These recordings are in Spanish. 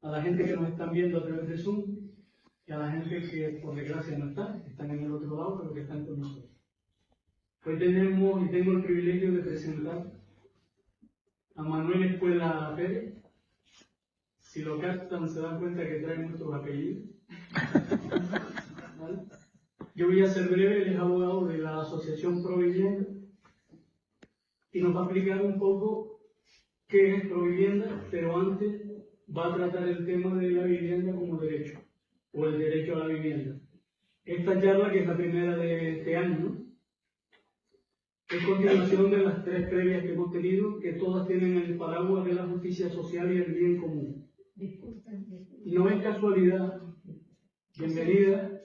a la gente que nos están viendo a través de Zoom y a la gente que por desgracia no está, que están en el otro lado, pero que están con nosotros. Hoy tengo el privilegio de presentar a Manuel Espuela Pérez. Si lo captan se dan cuenta que trae nuestros apellidos. ¿Vale? Yo voy a ser breve, él es abogado de la Asociación Provivienda y nos va a explicar un poco qué es Provivienda, pero antes va a tratar el tema de la vivienda como derecho, o el derecho a la vivienda. Esta charla, que es la primera de este año, ¿no?, es continuación de las 3 previas que hemos tenido, que todas tienen el paraguas de la justicia social y el bien común. No es casualidad, bienvenida,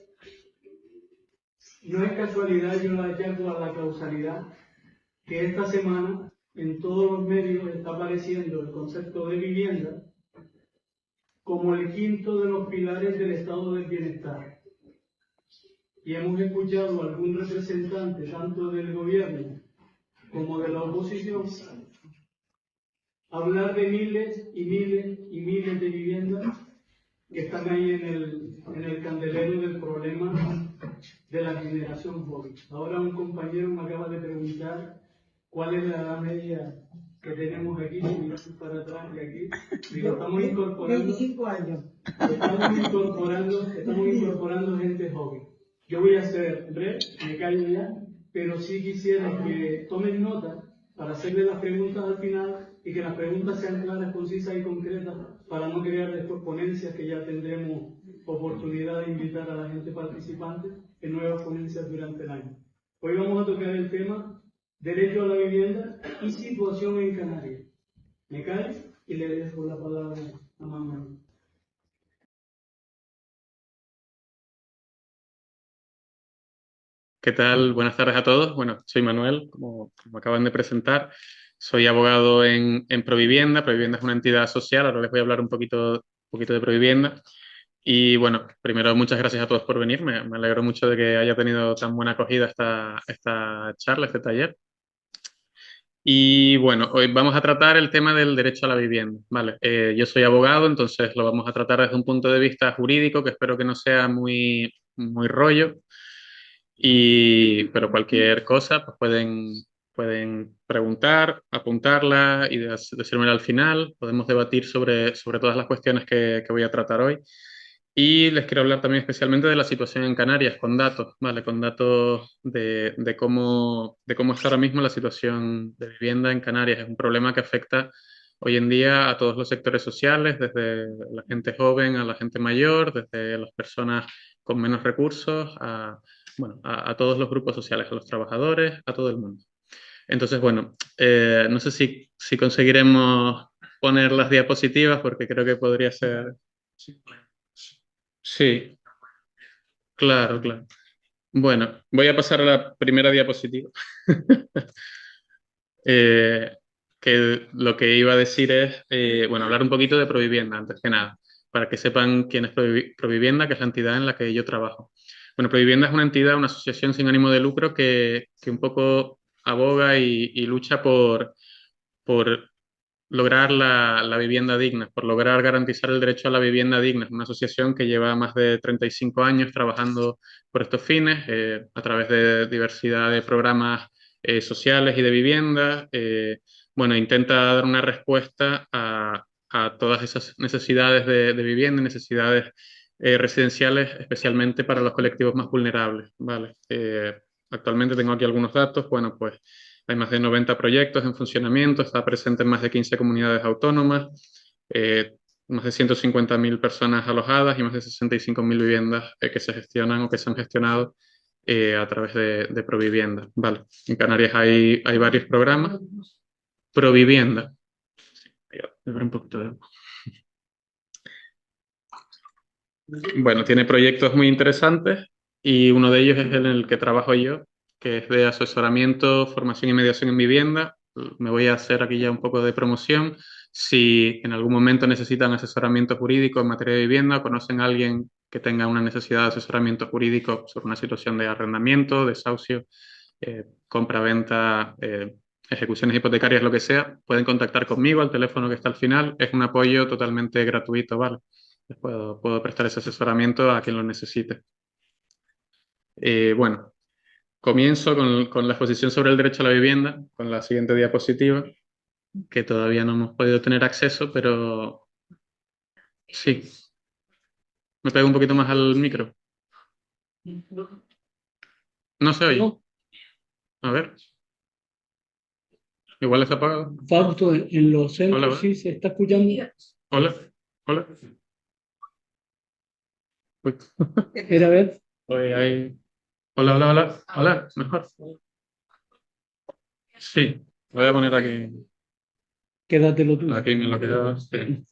no es casualidad, yo la llamo a la causalidad, que esta semana en todos los medios está apareciendo el concepto de vivienda como el quinto de los pilares del estado del bienestar. Y hemos escuchado a algún representante, tanto del gobierno como de la oposición, hablar de miles y miles y miles de viviendas que están ahí en el candelero del problema de la generación joven. Ahora un compañero me acaba de preguntar cuál es la edad media que tenemos aquí, si miramos para atrás y aquí. Digo, estamos incorporando 25 años. Estamos incorporando gente joven. Yo voy a ser breve, me callo ya, pero sí quisiera que tomen nota para hacerle las preguntas al final y que las preguntas sean claras, concisas y concretas para no crear después ponencias que ya tendremos oportunidad de invitar a la gente participante en nuevas ponencias durante el año. Hoy vamos a tocar el tema derecho a la vivienda y situación en Canarias. Me callo y le dejo la palabra a Manuel. ¿Qué tal? Buenas tardes a todos. Bueno, soy Manuel, como acaban de presentar. Soy abogado en Provivienda. Provivienda es una entidad social. Ahora les voy a hablar un poquito de Provivienda. Y bueno, primero muchas gracias a todos por venir. Me alegro mucho de que haya tenido tan buena acogida esta charla, este taller. Y bueno, hoy vamos a tratar el tema del derecho a la vivienda. Vale, yo soy abogado, entonces lo vamos a tratar desde un punto de vista jurídico, que espero que no sea muy rollo. Pero cualquier cosa, pues pueden preguntar, apuntarla y decírmela al final. Podemos debatir sobre todas las cuestiones que voy a tratar hoy. Y les quiero hablar también especialmente de la situación en Canarias, con datos, ¿vale? Con datos de cómo está ahora mismo la situación de vivienda en Canarias. Es un problema que afecta hoy en día a todos los sectores sociales, desde la gente joven a la gente mayor, desde las personas con menos recursos a todos los grupos sociales, a los trabajadores, a todo el mundo. Entonces, bueno, no sé si conseguiremos poner las diapositivas porque creo que podría ser... Sí, claro, claro. Bueno, voy a pasar a la primera diapositiva. Eh, que lo que iba a decir es, bueno, hablar un poquito de Provivienda, antes que nada, para que sepan quién es Provivienda, que es la entidad en la que yo trabajo. Bueno, Provivienda es una entidad, una asociación sin ánimo de lucro que un poco aboga y lucha por lograr la vivienda digna, por lograr garantizar el derecho a la vivienda digna. Es una asociación que lleva más de 35 años trabajando por estos fines, a través de diversidad de programas sociales y de vivienda. Bueno, intenta dar una respuesta a todas esas necesidades de vivienda y necesidades residenciales, especialmente para los colectivos más vulnerables, ¿vale? Actualmente tengo aquí algunos datos. Bueno, pues hay más de 90 proyectos en funcionamiento, está presente en más de 15 comunidades autónomas, más de 150.000 personas alojadas y más de 65.000 viviendas que se gestionan o que se han gestionado a través de Provivienda. Vale. En Canarias hay varios programas. Provivienda. Un poquito de... Bueno, tiene proyectos muy interesantes y uno de ellos es en el que trabajo yo, que es de asesoramiento, formación y mediación en vivienda. Me voy a hacer aquí ya un poco de promoción. Si en algún momento necesitan asesoramiento jurídico en materia de vivienda, conocen a alguien que tenga una necesidad de asesoramiento jurídico sobre una situación de arrendamiento, desahucio, compra-venta, ejecuciones hipotecarias, lo que sea, pueden contactar conmigo al teléfono que está al final. Es un apoyo totalmente gratuito, ¿vale? Les puedo prestar ese asesoramiento a quien lo necesite. Bueno, comienzo con la exposición sobre el derecho a la vivienda, con la siguiente diapositiva, que todavía no hemos podido tener acceso, pero sí. Me pego un poquito más al micro. No se oye. No, A ver. Igual está apagado. Fausto, en los Hola, centros hola. sí se está escuchando. Hola. Hola. Uy. Era ver, Oye, ahí. Hola, hola, hola. Hola, mejor. Sí. Voy a poner aquí. quédatelo tú. Aquí me lo quedo. Sí.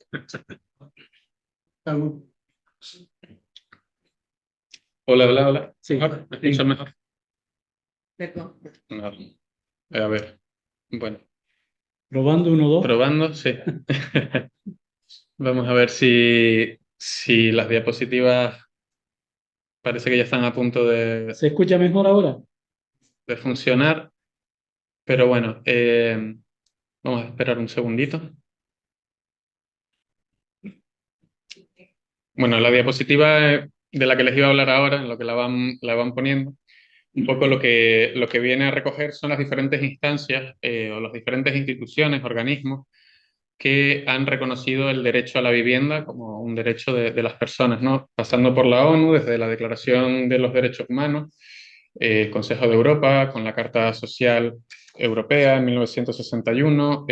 Hola, hola, hola. Sí. Mejor. ¿Me escuchas mejor? Perdón. No. A ver. Bueno. Probando uno, dos. Probando, sí. Vamos a ver si las diapositivas parece que ya están a punto ¿Se escucha mejor ahora? de funcionar. Pero bueno, vamos a esperar un segundito. Bueno, la diapositiva de la que les iba a hablar ahora, en lo que la van poniendo, un poco lo que viene a recoger son las diferentes instancias o las diferentes instituciones, organismos que han reconocido el derecho a la vivienda como un derecho de las personas, ¿no? Pasando por la ONU, desde la Declaración de los Derechos Humanos, el Consejo de Europa, con la Carta Social Europea en 1961,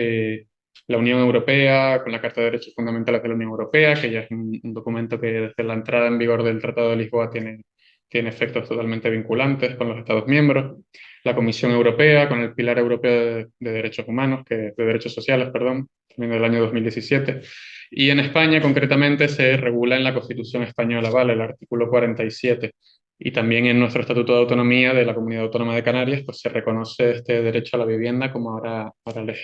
la Unión Europea, con la Carta de Derechos Fundamentales de la Unión Europea, que ya es un documento que desde la entrada en vigor del Tratado de Lisboa tiene efectos totalmente vinculantes con los Estados miembros, la Comisión Europea, con el Pilar Europeo de Derechos Humanos, de Derechos Sociales, perdón, también del año 2017. Y en España, concretamente, se regula en la Constitución española, ¿vale? El artículo 47. Y también en nuestro Estatuto de Autonomía de la Comunidad Autónoma de Canarias, pues se reconoce este derecho a la vivienda, como ahora les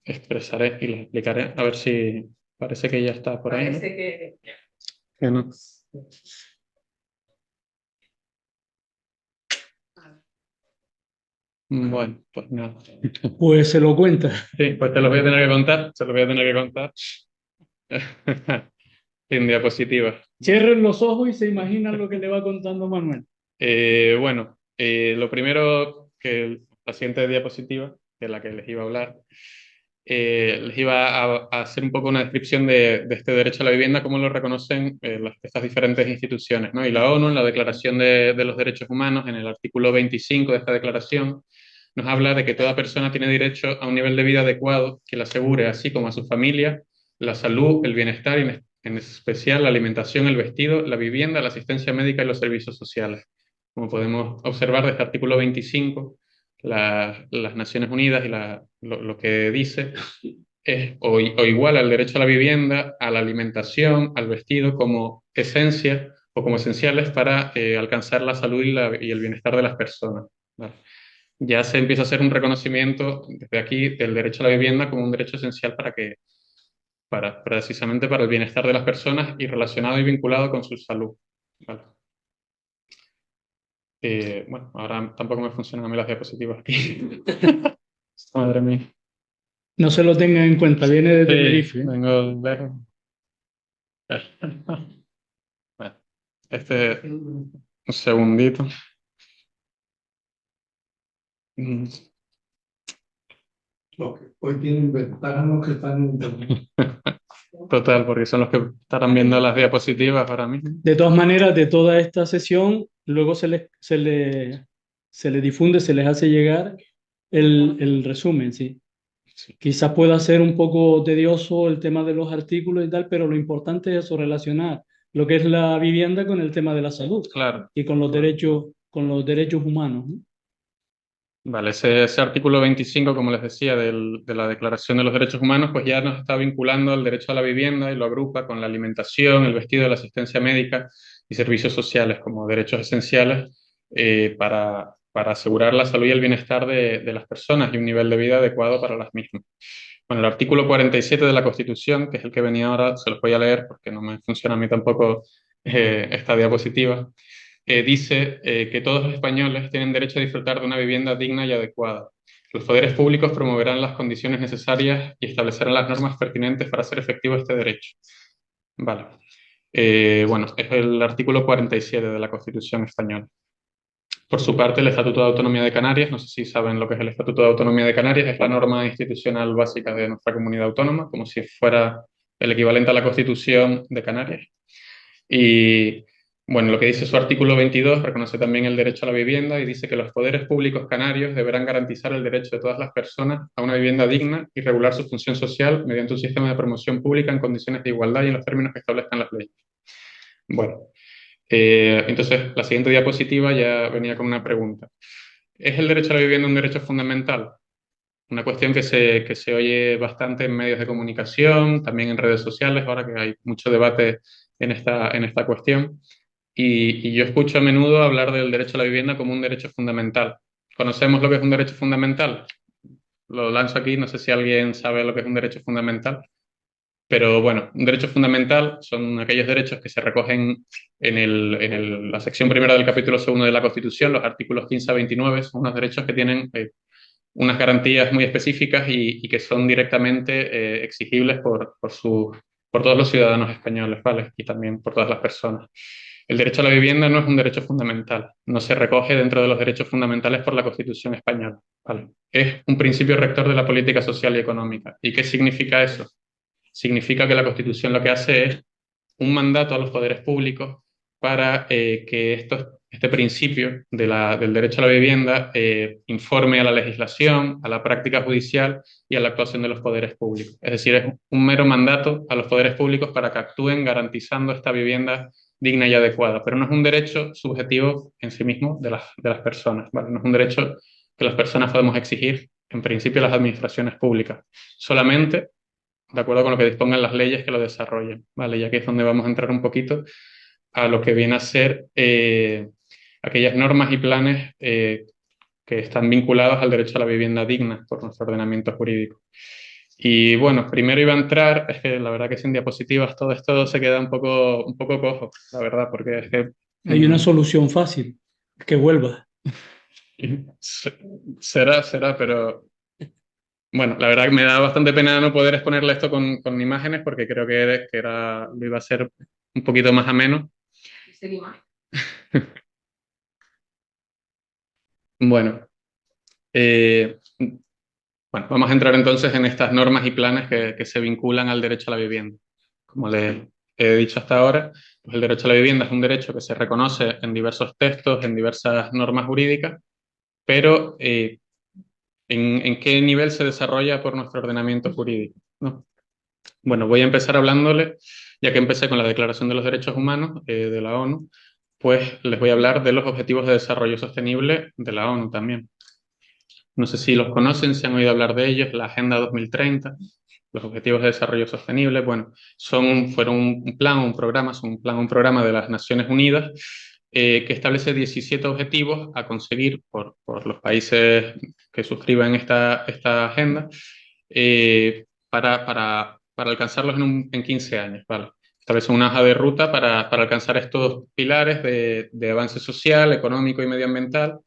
expresaré y les explicaré. A ver si parece que ya está por ahí, ¿no? Parece que Que no. Bueno, pues nada. Pues se lo cuenta. Sí, pues te los voy a tener que contar, se los voy a tener que contar. En diapositivas. Cierren los ojos y se imaginan lo que le va contando Manuel. Bueno, lo primero que la siguiente diapositiva, de la que les iba a hablar, les iba a hacer un poco una descripción de este derecho a la vivienda, cómo lo reconocen estas diferentes instituciones, ¿no? Y la ONU, en la Declaración de los Derechos Humanos, en el artículo 25 de esta declaración, nos habla de que toda persona tiene derecho a un nivel de vida adecuado que le asegure, así como a su familia, la salud, el bienestar y en especial la alimentación, el vestido, la vivienda, la asistencia médica y los servicios sociales. Como podemos observar de este artículo 25, las Naciones Unidas y lo que dice es o igual al derecho a la vivienda, a la alimentación, al vestido como esencia o como esenciales para alcanzar la salud y el bienestar de las personas. ¿Vale? Ya se empieza a hacer un reconocimiento desde aquí del derecho a la vivienda como un derecho esencial precisamente para el bienestar de las personas y relacionado y vinculado con su salud. ¿Vale? Bueno, ahora tampoco me funcionan a mí las diapositivas aquí. Madre mía. No se lo tengan en cuenta, viene de Sí, Tenerife. vengo lejos. Bueno, un segundito. Mm. Hoy tienen ventaja los que están en internet. Total, porque son los que estarán viendo las diapositivas ahora mismo. De todas maneras, de toda esta sesión, luego se le difunde, se les hace llegar el resumen, sí. Sí, Quizás pueda ser un poco tedioso el tema de los artículos y tal, pero lo importante es eso, relacionar lo que es la vivienda con el tema de la salud claro. y con los derechos humanos, ¿no? Vale, ese artículo 25, como les decía, de la Declaración de los Derechos Humanos, pues ya nos está vinculando al derecho a la vivienda y lo agrupa con la alimentación, el vestido, la asistencia médica y servicios sociales como derechos esenciales para asegurar la salud y el bienestar de las personas y un nivel de vida adecuado para las mismas. Bueno, el artículo 47 de la Constitución, que es el que venía ahora, se los voy a leer porque no me funciona a mí tampoco esta diapositiva, dice que todos los españoles tienen derecho a disfrutar de una vivienda digna y adecuada, Los poderes públicos promoverán las condiciones necesarias y establecerán las normas pertinentes para hacer efectivo este derecho. Vale. Bueno, es el artículo 47 de la Constitución española. Por su parte, el Estatuto de Autonomía de Canarias, no sé si saben lo que es el Estatuto de Autonomía de Canarias, es la norma institucional básica de nuestra comunidad autónoma, como si fuera el equivalente a la Constitución de Canarias. Y bueno, lo que dice su artículo 22 reconoce también el derecho a la vivienda y dice que los poderes públicos canarios deberán garantizar el derecho de todas las personas a una vivienda digna y regular su función social mediante un sistema de promoción pública en condiciones de igualdad y en los términos que establezcan las leyes. Bueno, entonces la siguiente diapositiva ya venía con una pregunta. ¿Es el derecho a la vivienda un derecho fundamental? Una cuestión que se oye bastante en medios de comunicación, también en redes sociales, ahora que hay mucho debate en esta cuestión. Y yo escucho a menudo hablar del derecho a la vivienda como un derecho fundamental. ¿Conocemos lo que es un derecho fundamental? Lo lanzo aquí, no sé si alguien sabe lo que es un derecho fundamental. Pero bueno, un derecho fundamental son aquellos derechos que se recogen en la sección primera del capítulo segundo de la Constitución, los artículos 15 a 29, son unos derechos que tienen unas garantías muy específicas y que son directamente exigibles por todos los ciudadanos españoles, ¿vale? Y también por todas las personas. El derecho a la vivienda no es un derecho fundamental, no se recoge dentro de los derechos fundamentales por la Constitución española, ¿vale? Es un principio rector de la política social y económica. ¿Y qué significa eso? Significa que la Constitución lo que hace es un mandato a los poderes públicos para que este principio del derecho a la vivienda informe a la legislación, a la práctica judicial y a la actuación de los poderes públicos. Es decir, es un mero mandato a los poderes públicos para que actúen garantizando esta vivienda digna y adecuada, pero no es un derecho subjetivo en sí mismo de las personas, ¿vale? No es un derecho que las personas podemos exigir, en principio, a las administraciones públicas, solamente de acuerdo con lo que dispongan las leyes que lo desarrollen, ¿vale? Y aquí es donde vamos a entrar un poquito a lo que viene a ser aquellas normas y planes que están vinculados al derecho a la vivienda digna por nuestro ordenamiento jurídico. Y bueno, primero iba a entrar, es que la verdad que sin diapositivas todo esto se queda un poco cojo, la verdad, porque es que... Hay una solución fácil, que vuelva. Será, pero bueno, la verdad que me da bastante pena no poder exponerle esto con imágenes porque creo lo iba a ser un poquito más ameno. Bueno, eh, bueno, vamos a entrar entonces en estas normas y planes que se vinculan al derecho a la vivienda. Como les he dicho hasta ahora, pues el derecho a la vivienda es un derecho que se reconoce en diversos textos, en diversas normas jurídicas, pero ¿en qué nivel se desarrolla por nuestro ordenamiento jurídico? ¿No? Bueno, voy a empezar hablándole, ya que empecé con la Declaración de los Derechos Humanos de la ONU, pues les voy a hablar de los Objetivos de Desarrollo Sostenible de la ONU también. No sé si los conocen, si han oído hablar de ellos, la Agenda 2030, los Objetivos de Desarrollo Sostenible, bueno, fueron un plan, un programa, son un plan, un programa de las Naciones Unidas que establece 17 objetivos a conseguir por los países que suscriban esta agenda para alcanzarlos en 15 años, ¿vale? Establece una hoja de ruta para alcanzar estos pilares de avance social, económico y medioambiental,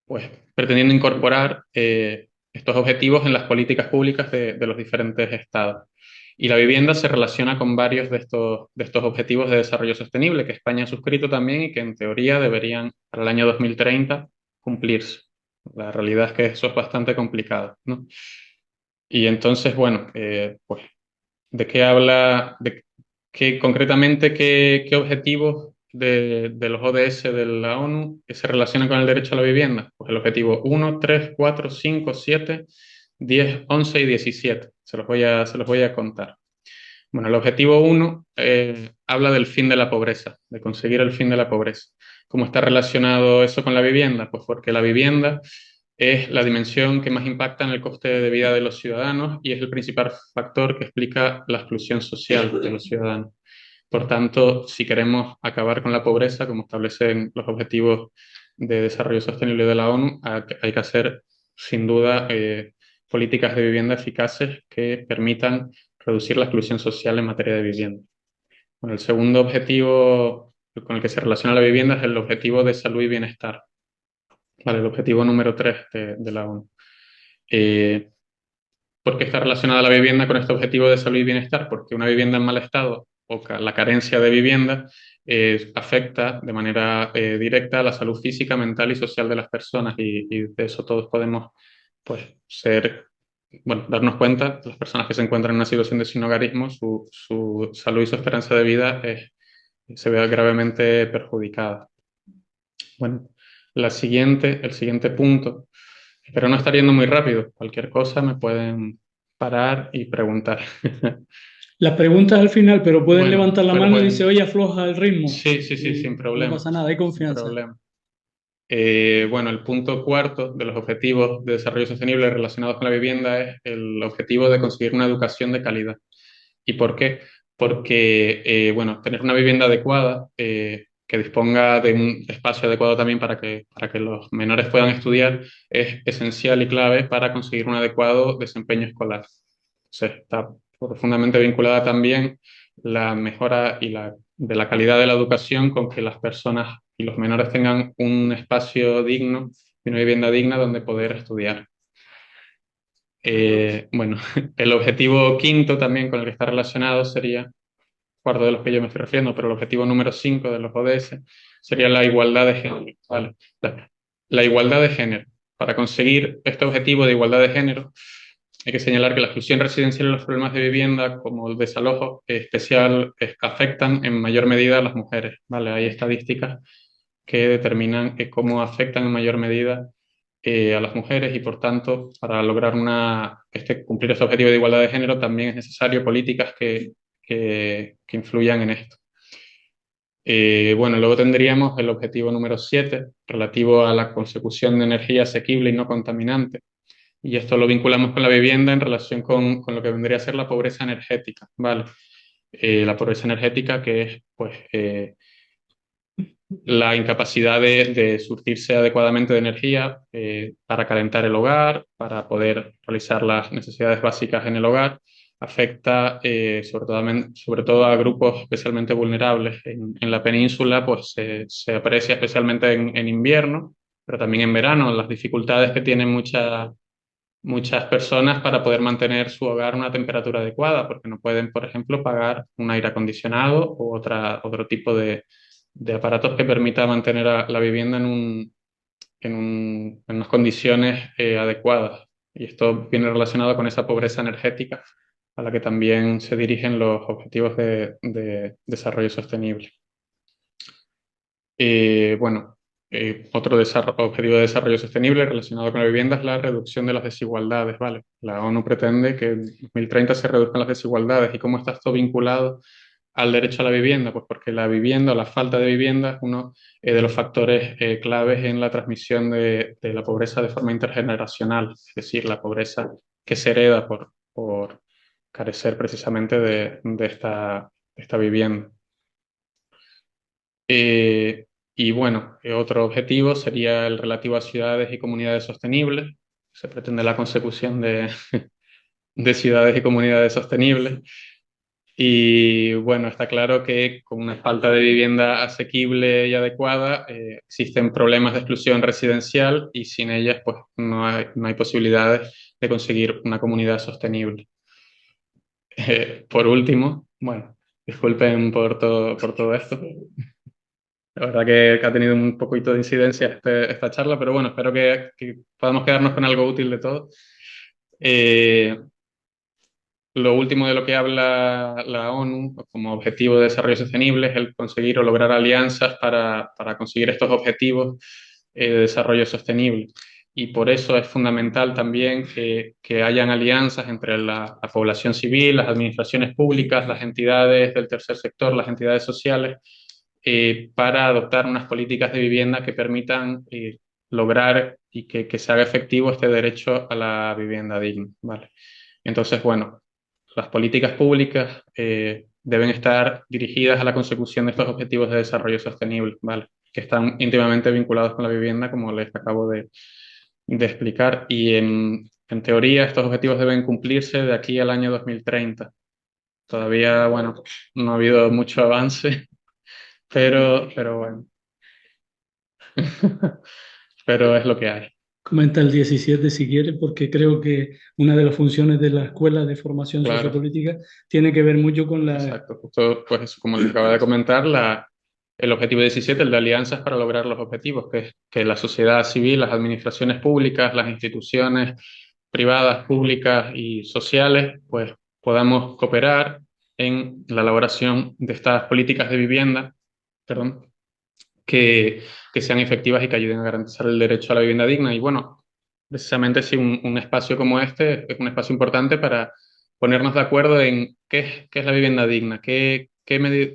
pues pretendiendo incorporar estos objetivos en las políticas públicas de los diferentes estados. Y la vivienda se relaciona con varios de estos objetivos de desarrollo sostenible que España ha suscrito también y que en teoría deberían para el año 2030 cumplirse. La realidad es que eso es bastante complicado, ¿no? Y entonces, bueno, pues, ¿de qué habla? Concretamente, qué objetivos de los ODS de la ONU que se relacionan con el derecho a la vivienda? Pues el objetivo 1, 3, 4, 5, 7, 10, 11 y 17. Se los voy a contar. Bueno, el objetivo 1 habla del fin de la pobreza, de conseguir el fin de la pobreza. ¿Cómo está relacionado eso con la vivienda? Pues porque la vivienda es la dimensión que más impacta en el coste de vida de los ciudadanos y es el principal factor que explica la exclusión social de los ciudadanos. Por tanto, si queremos acabar con la pobreza, como establecen los objetivos de desarrollo sostenible de la ONU, hay que hacer, sin duda, políticas de vivienda eficaces que permitan reducir la exclusión social en materia de vivienda. Bueno, el segundo objetivo con el que se relaciona la vivienda es el objetivo de salud y bienestar. Vale, el objetivo número 3 de la ONU. Eh, ¿Por qué está relacionada la vivienda con este objetivo de salud y bienestar? Porque una vivienda en mal estado o la carencia de vivienda afecta de manera directa a la salud física, mental y social de las personas y de eso todos podemos pues bueno, darnos cuenta, las personas que se encuentran en una situación de sinhogarismo, su salud y su esperanza de vida se ve gravemente perjudicada. Bueno, el siguiente punto, espero no estar yendo muy rápido, cualquier cosa me pueden parar y preguntar. Las preguntas al final, pero pueden Bueno, levantar la pero mano y pueden, dice, oye, afloja el ritmo. sí, sí, sí, sin Y no problema, pasa nada, hay sin confianza. problema. Bueno, el punto cuarto de los objetivos de desarrollo sostenible relacionados con la vivienda es el objetivo de conseguir una educación de calidad. ¿Y por qué? Porque, bueno, tener una vivienda adecuada, que disponga de un espacio adecuado también para que los menores puedan estudiar, es esencial y clave para conseguir un adecuado desempeño escolar. Entonces, está profundamente vinculada también la mejora de la calidad de la educación con que las personas y los menores tengan un espacio digno y una vivienda digna donde poder estudiar. Bueno, el objetivo quinto también con el que está relacionado sería, cuarto de los que yo me estoy refiriendo, pero el objetivo número 5 de los ODS sería la igualdad de género. ¿Vale? La igualdad de género. Para conseguir este objetivo de igualdad de género, hay que señalar que la exclusión residencial y los problemas de vivienda, como el desalojo especial, afectan en mayor medida a las mujeres. ¿Vale? Hay estadísticas que determinan cómo afectan en mayor medida a las mujeres y, por tanto, para lograr cumplir este objetivo de igualdad de género también es necesario políticas que influyan en esto. Bueno, luego tendríamos el objetivo número 7 relativo a la consecución de energía asequible y no contaminante. Y esto lo vinculamos con la vivienda en relación con lo que vendría a ser la pobreza energética, ¿vale? La pobreza energética que es, pues, la incapacidad de surtirse adecuadamente de energía para calentar el hogar, para poder realizar las necesidades básicas en el hogar, afecta sobre todo a grupos especialmente vulnerables. En la península pues, se aprecia especialmente en invierno, pero también en verano, las dificultades que tienen muchas personas para poder mantener su hogar a una temperatura adecuada, porque no pueden, por ejemplo, pagar un aire acondicionado u otro tipo de aparatos que permita mantener la vivienda en unas condiciones adecuadas. Y esto viene relacionado con esa pobreza energética a la que también se dirigen los objetivos de desarrollo sostenible. Bueno, otro objetivo de desarrollo sostenible relacionado con la vivienda es la reducción de las desigualdades, ¿vale? La ONU pretende que en 2030 se reduzcan las desigualdades. ¿Y cómo está esto vinculado al derecho a la vivienda? Pues porque la vivienda o la falta de vivienda es uno de los factores claves en la transmisión de la pobreza de forma intergeneracional, es decir, la pobreza que se hereda por carecer precisamente de esta vivienda. Eh, y bueno, otro objetivo sería el relativo a ciudades y comunidades sostenibles. Se pretende la consecución de ciudades y comunidades sostenibles. Y bueno, está claro que con una falta de vivienda asequible y adecuada existen problemas de exclusión residencial y sin ellas pues no hay posibilidades de conseguir una comunidad sostenible. Por último, bueno, disculpen por todo esto. La verdad que ha tenido un poquito de incidencia esta charla, pero bueno, espero que podamos quedarnos con algo útil de todo. Eh, lo último de lo que habla la ONU como objetivo de desarrollo sostenible es el conseguir o lograr alianzas para conseguir estos objetivos de desarrollo sostenible. Y por eso es fundamental también que hayan alianzas entre la población civil, las administraciones públicas, las entidades del tercer sector, las entidades sociales, para adoptar unas políticas de vivienda que permitan lograr y que se haga efectivo este derecho a la vivienda digna, ¿vale? Entonces, bueno, las políticas públicas deben estar dirigidas a la consecución de estos objetivos de desarrollo sostenible, ¿vale? Que están íntimamente vinculados con la vivienda, como les acabo de explicar. Y en teoría, estos objetivos deben cumplirse de aquí al año 2030. Todavía, bueno, no ha habido mucho avance, pero bueno, pero es lo que hay. Comenta el 17 si quiere, porque creo que una de las funciones de la Escuela de Formación Claro. Sociopolítica tiene que ver mucho con la... Exacto, justo pues eso, como les acaba de comentar, el objetivo 17, el de alianzas para lograr los objetivos, que es que la sociedad civil, las administraciones públicas, las instituciones privadas, públicas y sociales, pues podamos cooperar en la elaboración de estas políticas de vivienda, perdón, que sean efectivas y que ayuden a garantizar el derecho a la vivienda digna. Y bueno, precisamente si un espacio como este es un espacio importante para ponernos de acuerdo en qué es la vivienda digna, qué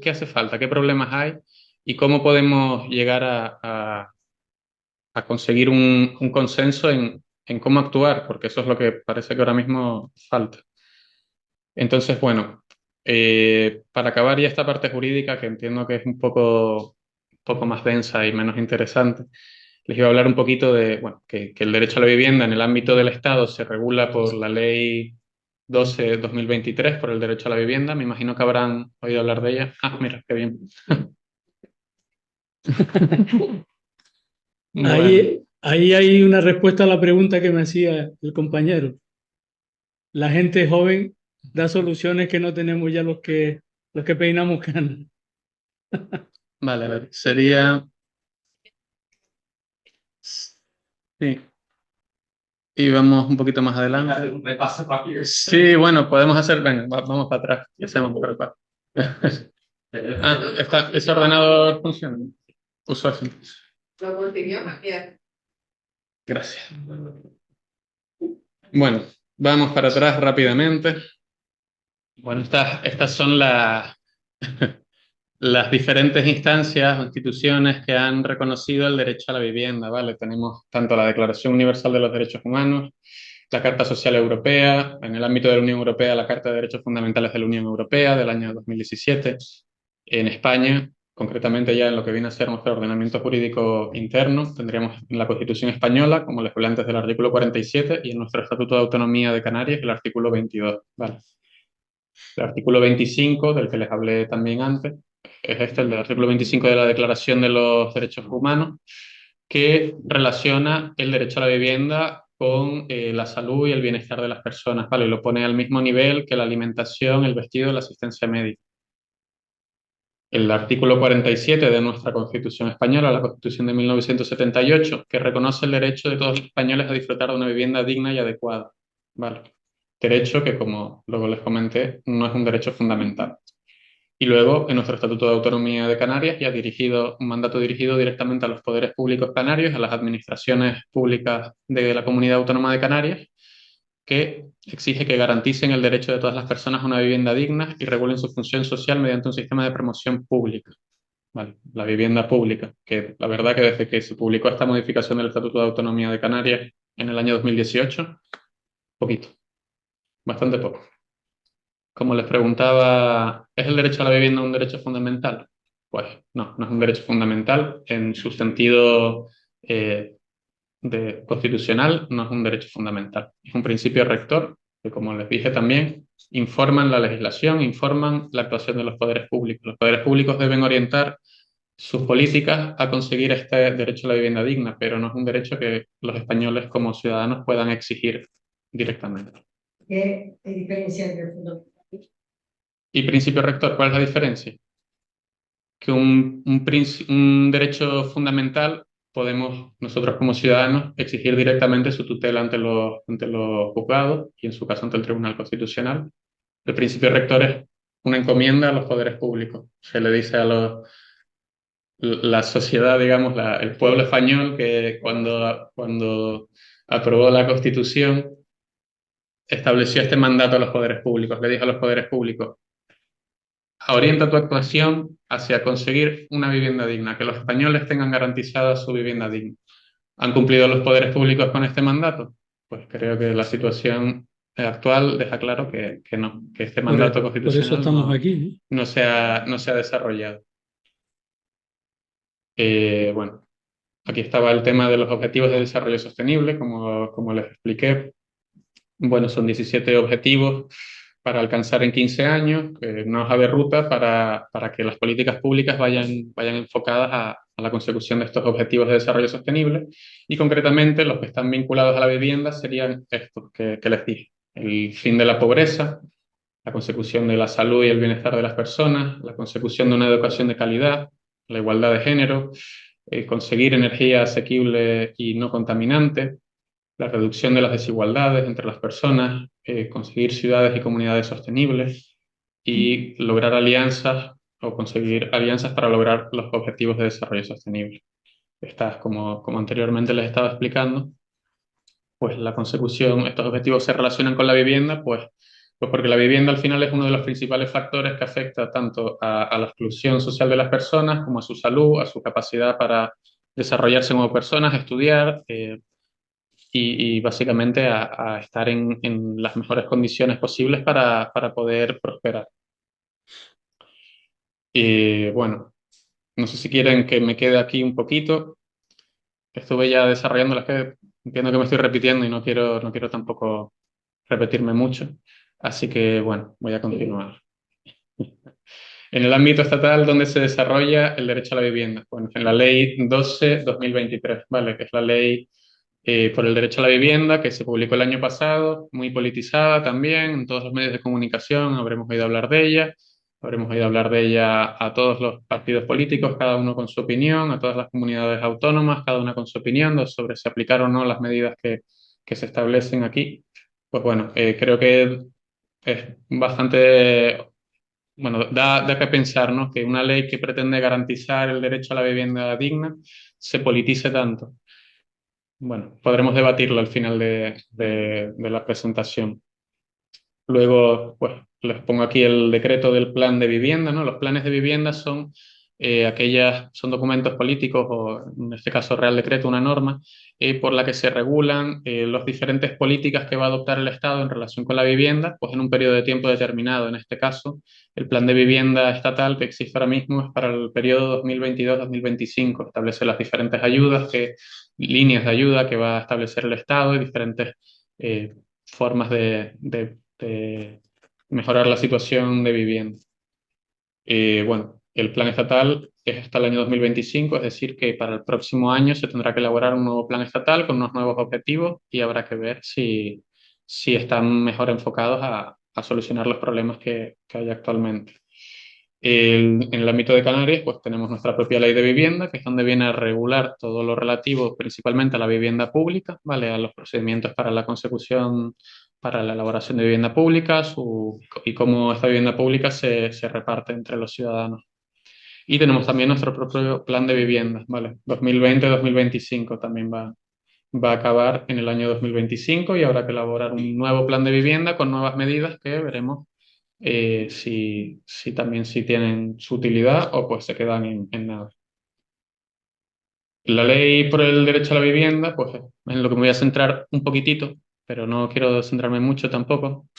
hace falta, qué problemas hay y cómo podemos llegar a conseguir un consenso en cómo actuar, porque eso es lo que parece que ahora mismo falta. Entonces, bueno, para acabar ya esta parte jurídica, que entiendo que es un poco más densa y menos interesante, les iba a hablar un poquito de, bueno, que el derecho a la vivienda en el ámbito del Estado se regula por la Ley 12/2023, por el derecho a la vivienda. Me imagino que habrán oído hablar de ella. Ah, mira, qué bien. Bueno, Ahí hay una respuesta a la pregunta que me hacía el compañero. La gente joven da soluciones que no tenemos ya los que peinamos canas. vale, a ver, sería... Sí. Y vamos un poquito más adelante. Sí, bueno, podemos hacer... Venga, vamos para atrás y hacemos por el par. ¿Ese ordenador funciona? Uso así. Lo consiguió Javier. Gracias. Bueno, vamos para atrás rápidamente. Bueno, estas son las diferentes instancias o instituciones que han reconocido el derecho a la vivienda, ¿vale? Tenemos tanto la Declaración Universal de los Derechos Humanos, la Carta Social Europea, en el ámbito de la Unión Europea, la Carta de Derechos Fundamentales de la Unión Europea del año 2017. En España, concretamente ya en lo que viene a ser nuestro ordenamiento jurídico interno, tendríamos en la Constitución española, como les hablé antes, del artículo 47, y en nuestro Estatuto de Autonomía de Canarias, el artículo 22, ¿vale? El artículo 25, del que les hablé también antes, es el del artículo 25 de la Declaración de los Derechos Humanos, que relaciona el derecho a la vivienda con la salud y el bienestar de las personas, ¿vale? Y lo pone al mismo nivel que la alimentación, el vestido y la asistencia médica. El artículo 47 de nuestra Constitución española, la Constitución de 1978, que reconoce el derecho de todos los españoles a disfrutar de una vivienda digna y adecuada, ¿vale? Derecho que, como luego les comenté, no es un derecho fundamental. Y luego, en nuestro Estatuto de Autonomía de Canarias, ya un mandato dirigido directamente a los poderes públicos canarios, a las administraciones públicas de la Comunidad Autónoma de Canarias, que exige que garanticen el derecho de todas las personas a una vivienda digna y regulen su función social mediante un sistema de promoción pública. ¿Vale? La vivienda pública, que la verdad que desde que se publicó esta modificación del Estatuto de Autonomía de Canarias en el año 2018, poquito, bastante poco. Como les preguntaba, ¿es el derecho a la vivienda un derecho fundamental? Pues no es un derecho fundamental en su sentido constitucional, no es un derecho fundamental. Es un principio rector que, como les dije también, informan la legislación, informan la actuación de los poderes públicos. Los poderes públicos deben orientar sus políticas a conseguir este derecho a la vivienda digna, pero no es un derecho que los españoles como ciudadanos puedan exigir directamente. ¿Qué diferencia entre el fondo? ¿Y principio rector? ¿Cuál es la diferencia? Que un derecho fundamental podemos nosotros como ciudadanos exigir directamente su tutela ante los juzgados y en su caso ante el Tribunal Constitucional. El principio rector es una encomienda a los poderes públicos. Se le dice a la sociedad, digamos, el pueblo español, que cuando aprobó la Constitución estableció este mandato a los poderes públicos. Le dijo a los poderes públicos: orienta tu actuación hacia conseguir una vivienda digna, que los españoles tengan garantizada su vivienda digna. ¿Han cumplido los poderes públicos con este mandato? Pues creo que la situación actual deja claro que no, que este mandato constitucional por eso estamos aquí, ¿no? no se ha desarrollado. Bueno, aquí estaba el tema de los objetivos de desarrollo sostenible, como les expliqué. Bueno, son 17 objetivos para alcanzar en 15 años, una hoja de ruta para que las políticas públicas vayan enfocadas a la consecución de estos objetivos de desarrollo sostenible, y concretamente los que están vinculados a la vivienda serían estos que les dije: el fin de la pobreza, la consecución de la salud y el bienestar de las personas, la consecución de una educación de calidad, la igualdad de género, conseguir energía asequible y no contaminante, la reducción de las desigualdades entre las personas, conseguir ciudades y comunidades sostenibles y lograr alianzas o conseguir alianzas para lograr los objetivos de desarrollo sostenible. Estas, como anteriormente les estaba explicando, pues la consecución, estos objetivos se relacionan con la vivienda, pues porque la vivienda al final es uno de los principales factores que afecta tanto a la exclusión social de las personas como a su salud, a su capacidad para desarrollarse como personas, estudiar, y básicamente a estar en las mejores condiciones posibles para poder prosperar. Bueno, no sé si quieren que me quede aquí un poquito. Estuve ya desarrollando las que entiendo que me estoy repitiendo y no quiero tampoco repetirme mucho. Así que, bueno, voy a continuar. En el ámbito estatal, ¿dónde se desarrolla el derecho a la vivienda? Bueno, en la Ley 12/2023, ¿vale? Que es la ley por el derecho a la vivienda, que se publicó el año pasado, muy politizada también en todos los medios de comunicación. Habremos oído hablar de ella, habremos oído hablar de ella a todos los partidos políticos, cada uno con su opinión, a todas las comunidades autónomas, cada una con su opinión sobre si aplicar o no las medidas que se establecen aquí. Pues bueno, creo que es bastante, bueno, da que pensar, ¿no? Que una ley que pretende garantizar el derecho a la vivienda digna se politice tanto. Bueno, podremos debatirlo al final de la presentación. Luego, pues, les pongo aquí el decreto del plan de vivienda, ¿no? Los planes de vivienda son son documentos políticos, o en este caso Real Decreto, una norma, por la que se regulan las diferentes políticas que va a adoptar el Estado en relación con la vivienda, pues en un periodo de tiempo determinado. En este caso, el plan de vivienda estatal que existe ahora mismo es para el periodo 2022-2025. Establece las diferentes ayudas, líneas de ayuda que va a establecer el Estado y diferentes formas de mejorar la situación de vivienda. Bueno, el plan estatal es hasta el año 2025, es decir, que para el próximo año se tendrá que elaborar un nuevo plan estatal con unos nuevos objetivos y habrá que ver si están mejor enfocados a solucionar los problemas que hay actualmente. En el ámbito de Canarias, pues tenemos nuestra propia ley de vivienda, que es donde viene a regular todo lo relativo principalmente a la vivienda pública, ¿vale? A los procedimientos para la consecución, para la elaboración de vivienda pública, y cómo esta vivienda pública se reparte entre los ciudadanos. Y tenemos también nuestro propio plan de vivienda, ¿vale? 2020-2025 también va a acabar en el año 2025 y habrá que elaborar un nuevo plan de vivienda con nuevas medidas que veremos si tienen su utilidad o pues se quedan en nada. La ley por el derecho a la vivienda, pues en lo que me voy a centrar un poquitito, pero no quiero centrarme mucho tampoco.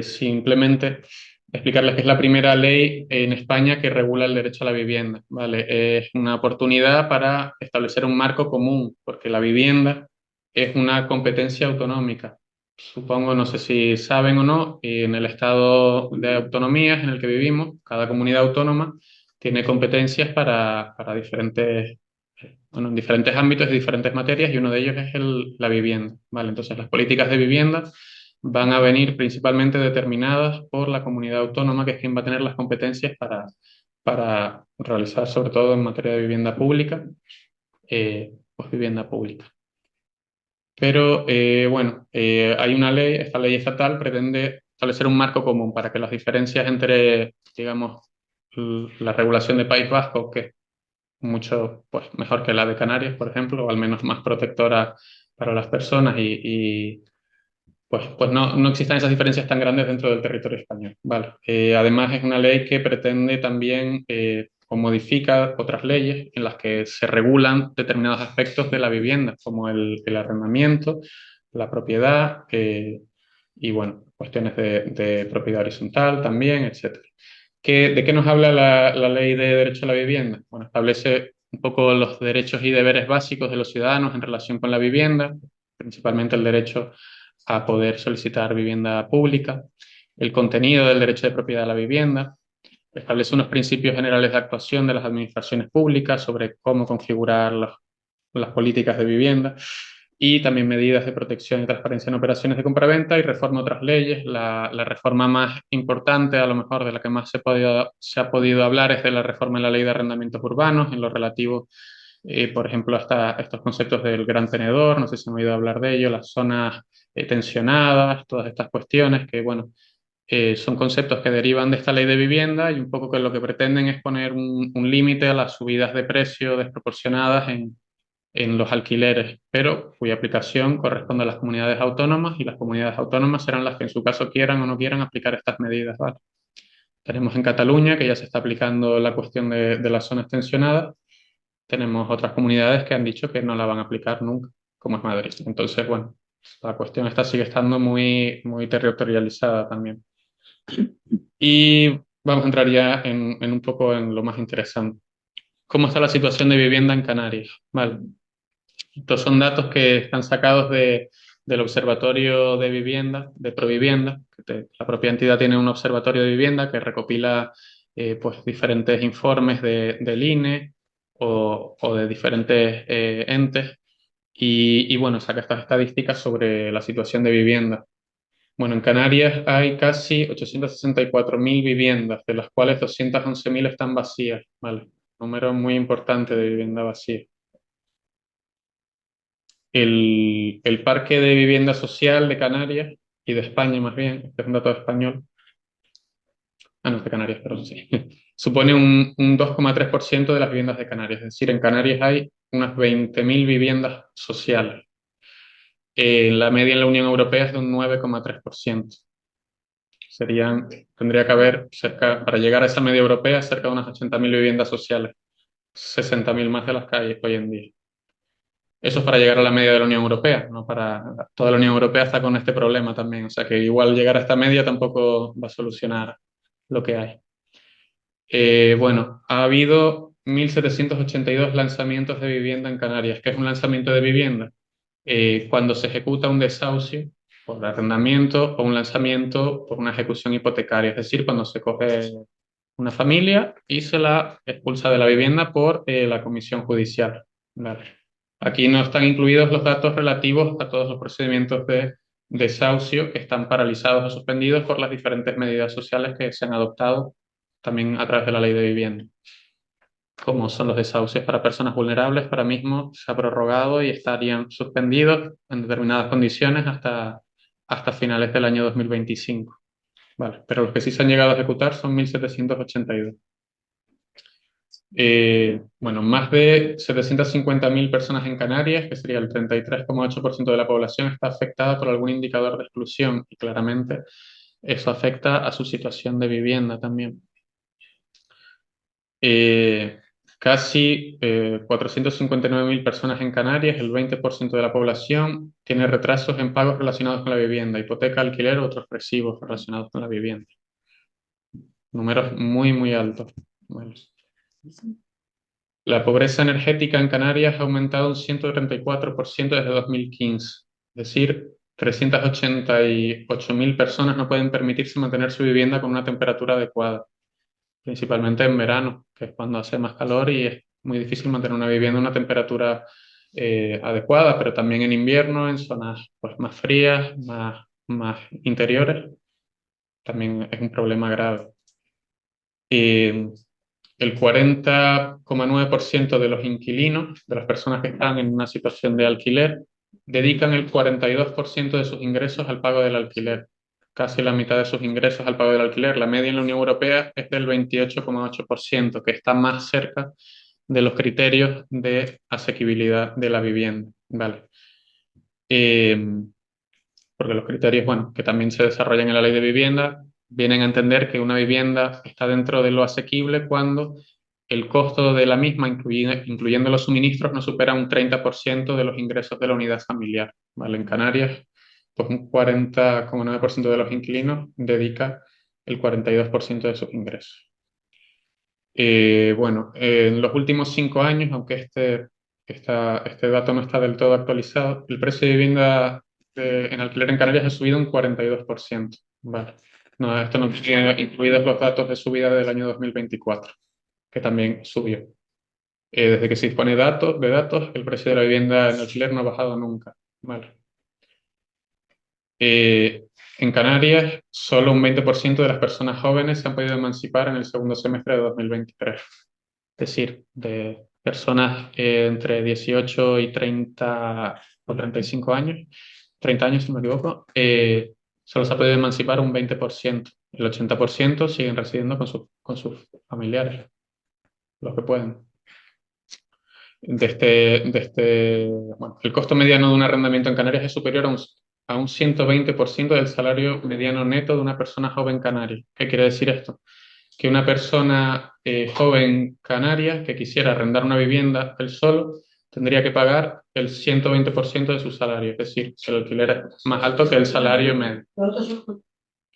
Simplemente explicarles que es la primera ley en España que regula el derecho a la vivienda, ¿vale? Es una oportunidad para establecer un marco común, porque la vivienda es una competencia autonómica. Supongo, no sé si saben o no, en el estado de autonomías en el que vivimos, cada comunidad autónoma tiene competencias para diferentes, bueno, en diferentes ámbitos y diferentes materias, y uno de ellos es la vivienda, ¿vale? Entonces, las políticas de vivienda van a venir principalmente determinadas por la comunidad autónoma, que es quien va a tener las competencias para realizar, sobre todo en materia de vivienda pública, pues vivienda pública. Pero bueno, hay una ley, esta ley estatal pretende establecer un marco común para que las diferencias entre, digamos, la regulación de País Vasco, que es mucho pues, mejor que la de Canarias, por ejemplo, o al menos más protectora para las personas, y pues no existan esas diferencias tan grandes dentro del territorio español. Vale. Además, es una ley que pretende también o modifica otras leyes en las que se regulan determinados aspectos de la vivienda, como el arrendamiento, la propiedad, y bueno, cuestiones de propiedad horizontal también, etc. ¿De qué nos habla la ley de derecho a la vivienda? Bueno, establece un poco los derechos y deberes básicos de los ciudadanos en relación con la vivienda, principalmente el derecho a poder solicitar vivienda pública, el contenido del derecho de propiedad a la vivienda, Establece unos principios generales de actuación de las administraciones públicas sobre cómo configurar las políticas de vivienda y también medidas de protección y transparencia en operaciones de compraventa y reforma otras leyes. La reforma más importante, a lo mejor de la que más se ha podido hablar, es de la reforma en la ley de arrendamientos urbanos, en lo relativo, por ejemplo, hasta estos conceptos del gran tenedor, no sé si han oído hablar de ello, las zonas tensionadas, todas estas cuestiones que, bueno, son conceptos que derivan de esta ley de vivienda y un poco que lo que pretenden es poner un límite a las subidas de precio desproporcionadas en los alquileres, pero cuya aplicación corresponde a las comunidades autónomas y las comunidades autónomas serán las que en su caso quieran o no quieran aplicar estas medidas, ¿vale? Tenemos en Cataluña que ya se está aplicando la cuestión de las zonas tensionadas. Tenemos otras comunidades que han dicho que no la van a aplicar nunca, como es Madrid. Entonces, bueno, la cuestión esta sigue estando muy, muy territorializada también. Y vamos a entrar ya en un poco en lo más interesante. ¿Cómo está la situación de vivienda en Canarias? Vale. Estos son datos que están sacados del Observatorio de Vivienda, de Provivienda. La propia entidad tiene un observatorio de vivienda que recopila pues, diferentes informes del INE o de diferentes entes y, bueno, saca estas estadísticas sobre la situación de vivienda. Bueno, en Canarias hay casi 864.000 viviendas, de las cuales 211.000 están vacías, ¿vale? Número muy importante de vivienda vacía. El parque de vivienda social de Canarias y de España más bien, este es un dato español, no es de Canarias, pero sí, supone un 2,3% de las viviendas de Canarias, es decir, en Canarias hay unas 20.000 viviendas sociales. La media en la Unión Europea es de un 9,3%. Tendría que haber para llegar a esa media europea, cerca de unas 80.000 viviendas sociales, 60.000 más de las que hay hoy en día. Eso es para llegar a la media de la Unión Europea, no para toda la Unión Europea está con este problema también, o sea que igual llegar a esta media tampoco va a solucionar lo que hay. Bueno, ha habido 1.782 lanzamientos de vivienda en Canarias. ¿Qué es un lanzamiento de vivienda? Cuando se ejecuta un desahucio por arrendamiento o un lanzamiento por una ejecución hipotecaria, es decir, cuando se coge una familia y se la expulsa de la vivienda por la comisión judicial. Vale. Aquí no están incluidos los datos relativos a todos los procedimientos de desahucio que están paralizados o suspendidos por las diferentes medidas sociales que se han adoptado también a través de la ley de vivienda. Como son los desahucios para personas vulnerables, ahora mismo se ha prorrogado y estarían suspendidos en determinadas condiciones hasta finales del año 2025. Vale, pero los que sí se han llegado a ejecutar son 1.782. Bueno, más de 750.000 personas en Canarias, que sería el 33,8% de la población, está afectada por algún indicador de exclusión y claramente eso afecta a su situación de vivienda también. Casi 459.000 personas en Canarias, el 20% de la población, tiene retrasos en pagos relacionados con la vivienda, hipoteca, alquiler u otros recibos relacionados con la vivienda. Números muy, muy altos. Bueno. La pobreza energética en Canarias ha aumentado un 134% desde 2015. Es decir, 388.000 personas no pueden permitirse mantener su vivienda con una temperatura adecuada, principalmente en verano, que es cuando hace más calor y es muy difícil mantener una vivienda a una temperatura adecuada, pero también en invierno, en zonas pues, más frías, más interiores, también es un problema grave. El 40,9% de los inquilinos, de las personas que están en una situación de alquiler, dedican el 42% de sus ingresos al pago del alquiler. Casi la mitad de sus ingresos al pago del alquiler. La media en la Unión Europea es del 28,8%, que está más cerca de los criterios de asequibilidad de la vivienda. Vale. Porque los criterios, bueno, que también se desarrollan en la ley de vivienda, vienen a entender que una vivienda está dentro de lo asequible cuando el costo de la misma, incluyendo los suministros, no supera un 30% de los ingresos de la unidad familiar. ¿Vale? En Canarias, pues un 40,9% de los inquilinos dedica el 42% de sus ingresos. Bueno, en los últimos 5 años, aunque este dato no está del todo actualizado, el precio de vivienda en alquiler en Canarias ha subido un 42%. Vale. No, esto no tiene incluidos los datos de subida del año 2024, que también subió. Desde que se dispone de datos, el precio de la vivienda en alquiler no ha bajado nunca. Vale. En Canarias, solo un 20% de las personas jóvenes se han podido emancipar en el segundo semestre de 2023. Es decir, de personas entre 18 y 30 o 35 años, 30 años si no me equivoco, solo se ha podido emancipar un 20%. El 80% siguen residiendo con sus familiares, los que pueden. Bueno, el costo mediano de un arrendamiento en Canarias es superior a un 120% del salario mediano neto de una persona joven canaria. ¿Qué quiere decir esto? Que una persona joven canaria que quisiera arrendar una vivienda él solo tendría que pagar el 120% de su salario, es decir, el alquiler es más alto que el salario medio.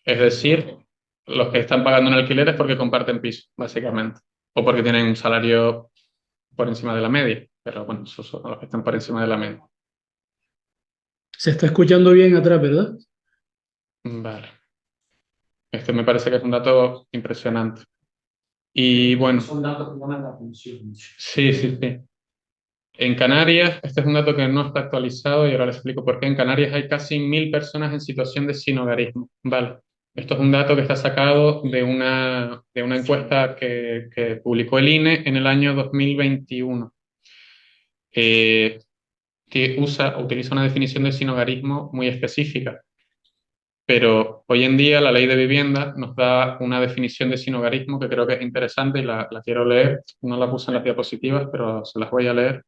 Es decir, los que están pagando un alquiler es porque comparten piso, básicamente, o porque tienen un salario por encima de la media, pero bueno, esos son los que están por encima de la media. Se está escuchando bien atrás, ¿verdad? Vale. Este me parece que es un dato impresionante. Y bueno, Son datos que llaman la atención. sí, sí, sí. En Canarias, este es un dato que no está actualizado y ahora les explico por qué. En Canarias hay casi 1.000 personas en situación de sinhogarismo. Vale. Esto es un dato que está sacado de una encuesta que publicó el INE en el año 2021. Que utiliza una definición de sinhogarismo muy específica. Pero hoy en día la ley de vivienda nos da una definición de sinhogarismo que creo que es interesante y la quiero leer. No la puse en las diapositivas, pero se las voy a leer.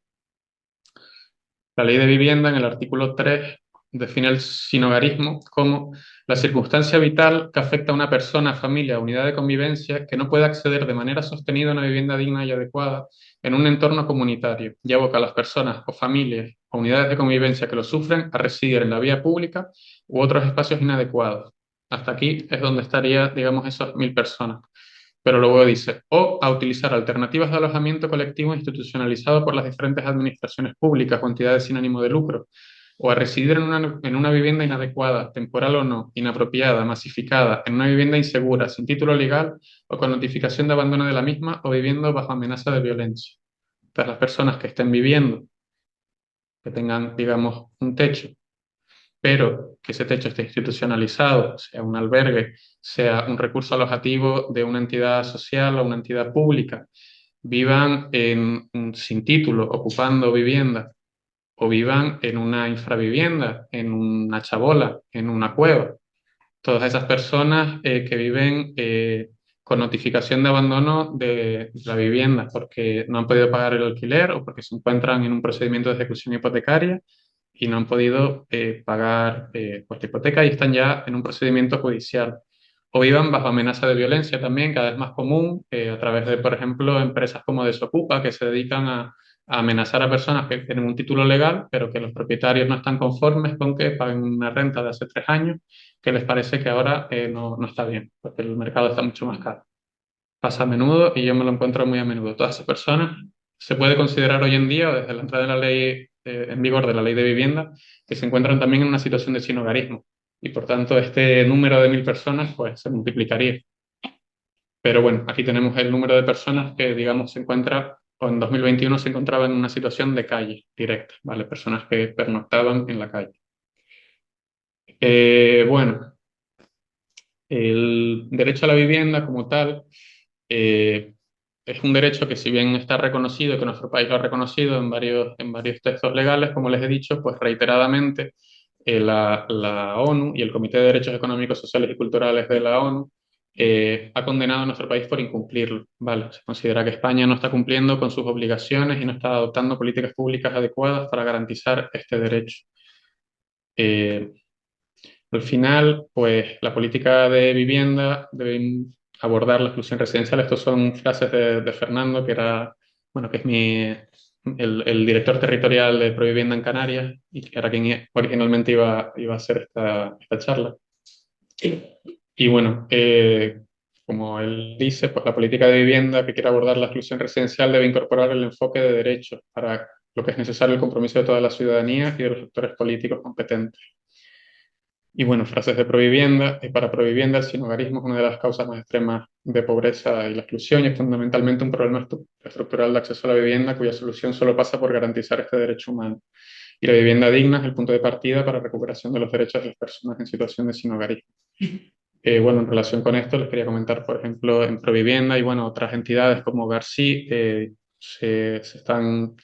La ley de vivienda, en el artículo 3, define el sinhogarismo como la circunstancia vital que afecta a una persona, familia o unidad de convivencia que no puede acceder de manera sostenida a una vivienda digna y adecuada en un entorno comunitario y aboca a las personas o familias o unidades de convivencia que lo sufren a residir en la vía pública u otros espacios inadecuados. Hasta aquí es donde estaría, digamos, esas 1.000 personas. Pero luego dice, o a utilizar alternativas de alojamiento colectivo institucionalizado por las diferentes administraciones públicas o entidades sin ánimo de lucro, o a residir en una vivienda inadecuada, temporal o no, inapropiada, masificada, en una vivienda insegura, sin título legal o con notificación de abandono de la misma o viviendo bajo amenaza de violencia. Entonces, las personas que estén viviendo, que tengan, digamos, un techo, pero que ese techo esté institucionalizado, sea un albergue, sea un recurso alojativo de una entidad social o una entidad pública, vivan sin título, ocupando vivienda, o vivan en una infravivienda, en una chabola, en una cueva. Todas esas personas que viven con notificación de abandono de la vivienda porque no han podido pagar el alquiler o porque se encuentran en un procedimiento de ejecución hipotecaria y no han podido pagar pues, la hipoteca y están ya en un procedimiento judicial. O vivan bajo amenaza de violencia también, cada vez más común, a través de, por ejemplo, empresas como Desocupa, que se dedican a amenazar a personas que tienen un título legal, pero que los propietarios no están conformes con que paguen una renta de hace 3 años, que les parece que ahora no está bien, porque el mercado está mucho más caro. Pasa a menudo y yo me lo encuentro muy a menudo. Todas esas personas se puede considerar hoy en día, desde la entrada de la ley en vigor de la ley de vivienda, que se encuentran también en una situación de sinhogarismo. Y por tanto, este número de 1.000 personas pues, se multiplicaría. Pero bueno, aquí tenemos el número de personas que, digamos, se encuentra, o en 2021 se encontraba en una situación de calle directa, ¿vale? Personas que pernoctaban en la calle. Bueno, el derecho a la vivienda como tal es un derecho que si bien está reconocido, que nuestro país lo ha reconocido en varios textos legales, como les he dicho, pues reiteradamente la ONU y el Comité de Derechos Económicos, Sociales y Culturales de la ONU ha condenado a nuestro país por incumplirlo. ¿Vale? Se considera que España no está cumpliendo con sus obligaciones y no está adoptando políticas públicas adecuadas para garantizar este derecho. Eh, Al final, pues la política de vivienda debe abordar la exclusión residencial. Estos son frases de Fernando, que era, bueno, que es el director territorial de Provivienda en Canarias y que era quien originalmente iba a hacer esta charla. Y bueno, como él dice, pues la política de vivienda que quiere abordar la exclusión residencial debe incorporar el enfoque de derechos para lo que es necesario el compromiso de toda la ciudadanía y de los sectores políticos competentes. Y bueno, frases de Provivienda. Para Provivienda, el sinhogarismo es una de las causas más extremas de pobreza y la exclusión y es fundamentalmente un problema estructural de acceso a la vivienda cuya solución solo pasa por garantizar este derecho humano. Y la vivienda digna es el punto de partida para recuperación de los derechos de las personas en situación de sinhogarismo. Bueno, en relación con esto, les quería comentar, por ejemplo, en Provivienda y bueno, otras entidades como Garcí, se están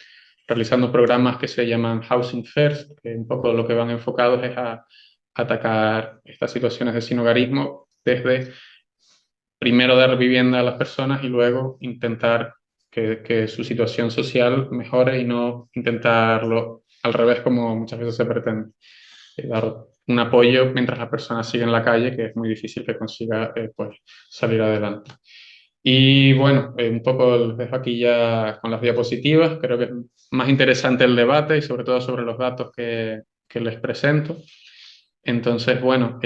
realizando programas que se llaman Housing First, que un poco lo que van enfocados es a atacar estas situaciones de sinhogarismo desde primero dar vivienda a las personas y luego intentar que su situación social mejore y no intentarlo al revés como muchas veces se pretende. Dar un apoyo mientras la persona sigue en la calle, que es muy difícil que consiga pues, salir adelante. Y bueno, un poco les dejo aquí ya con las diapositivas. Creo que es más interesante el debate y sobre todo sobre los datos que les presento. Entonces, bueno,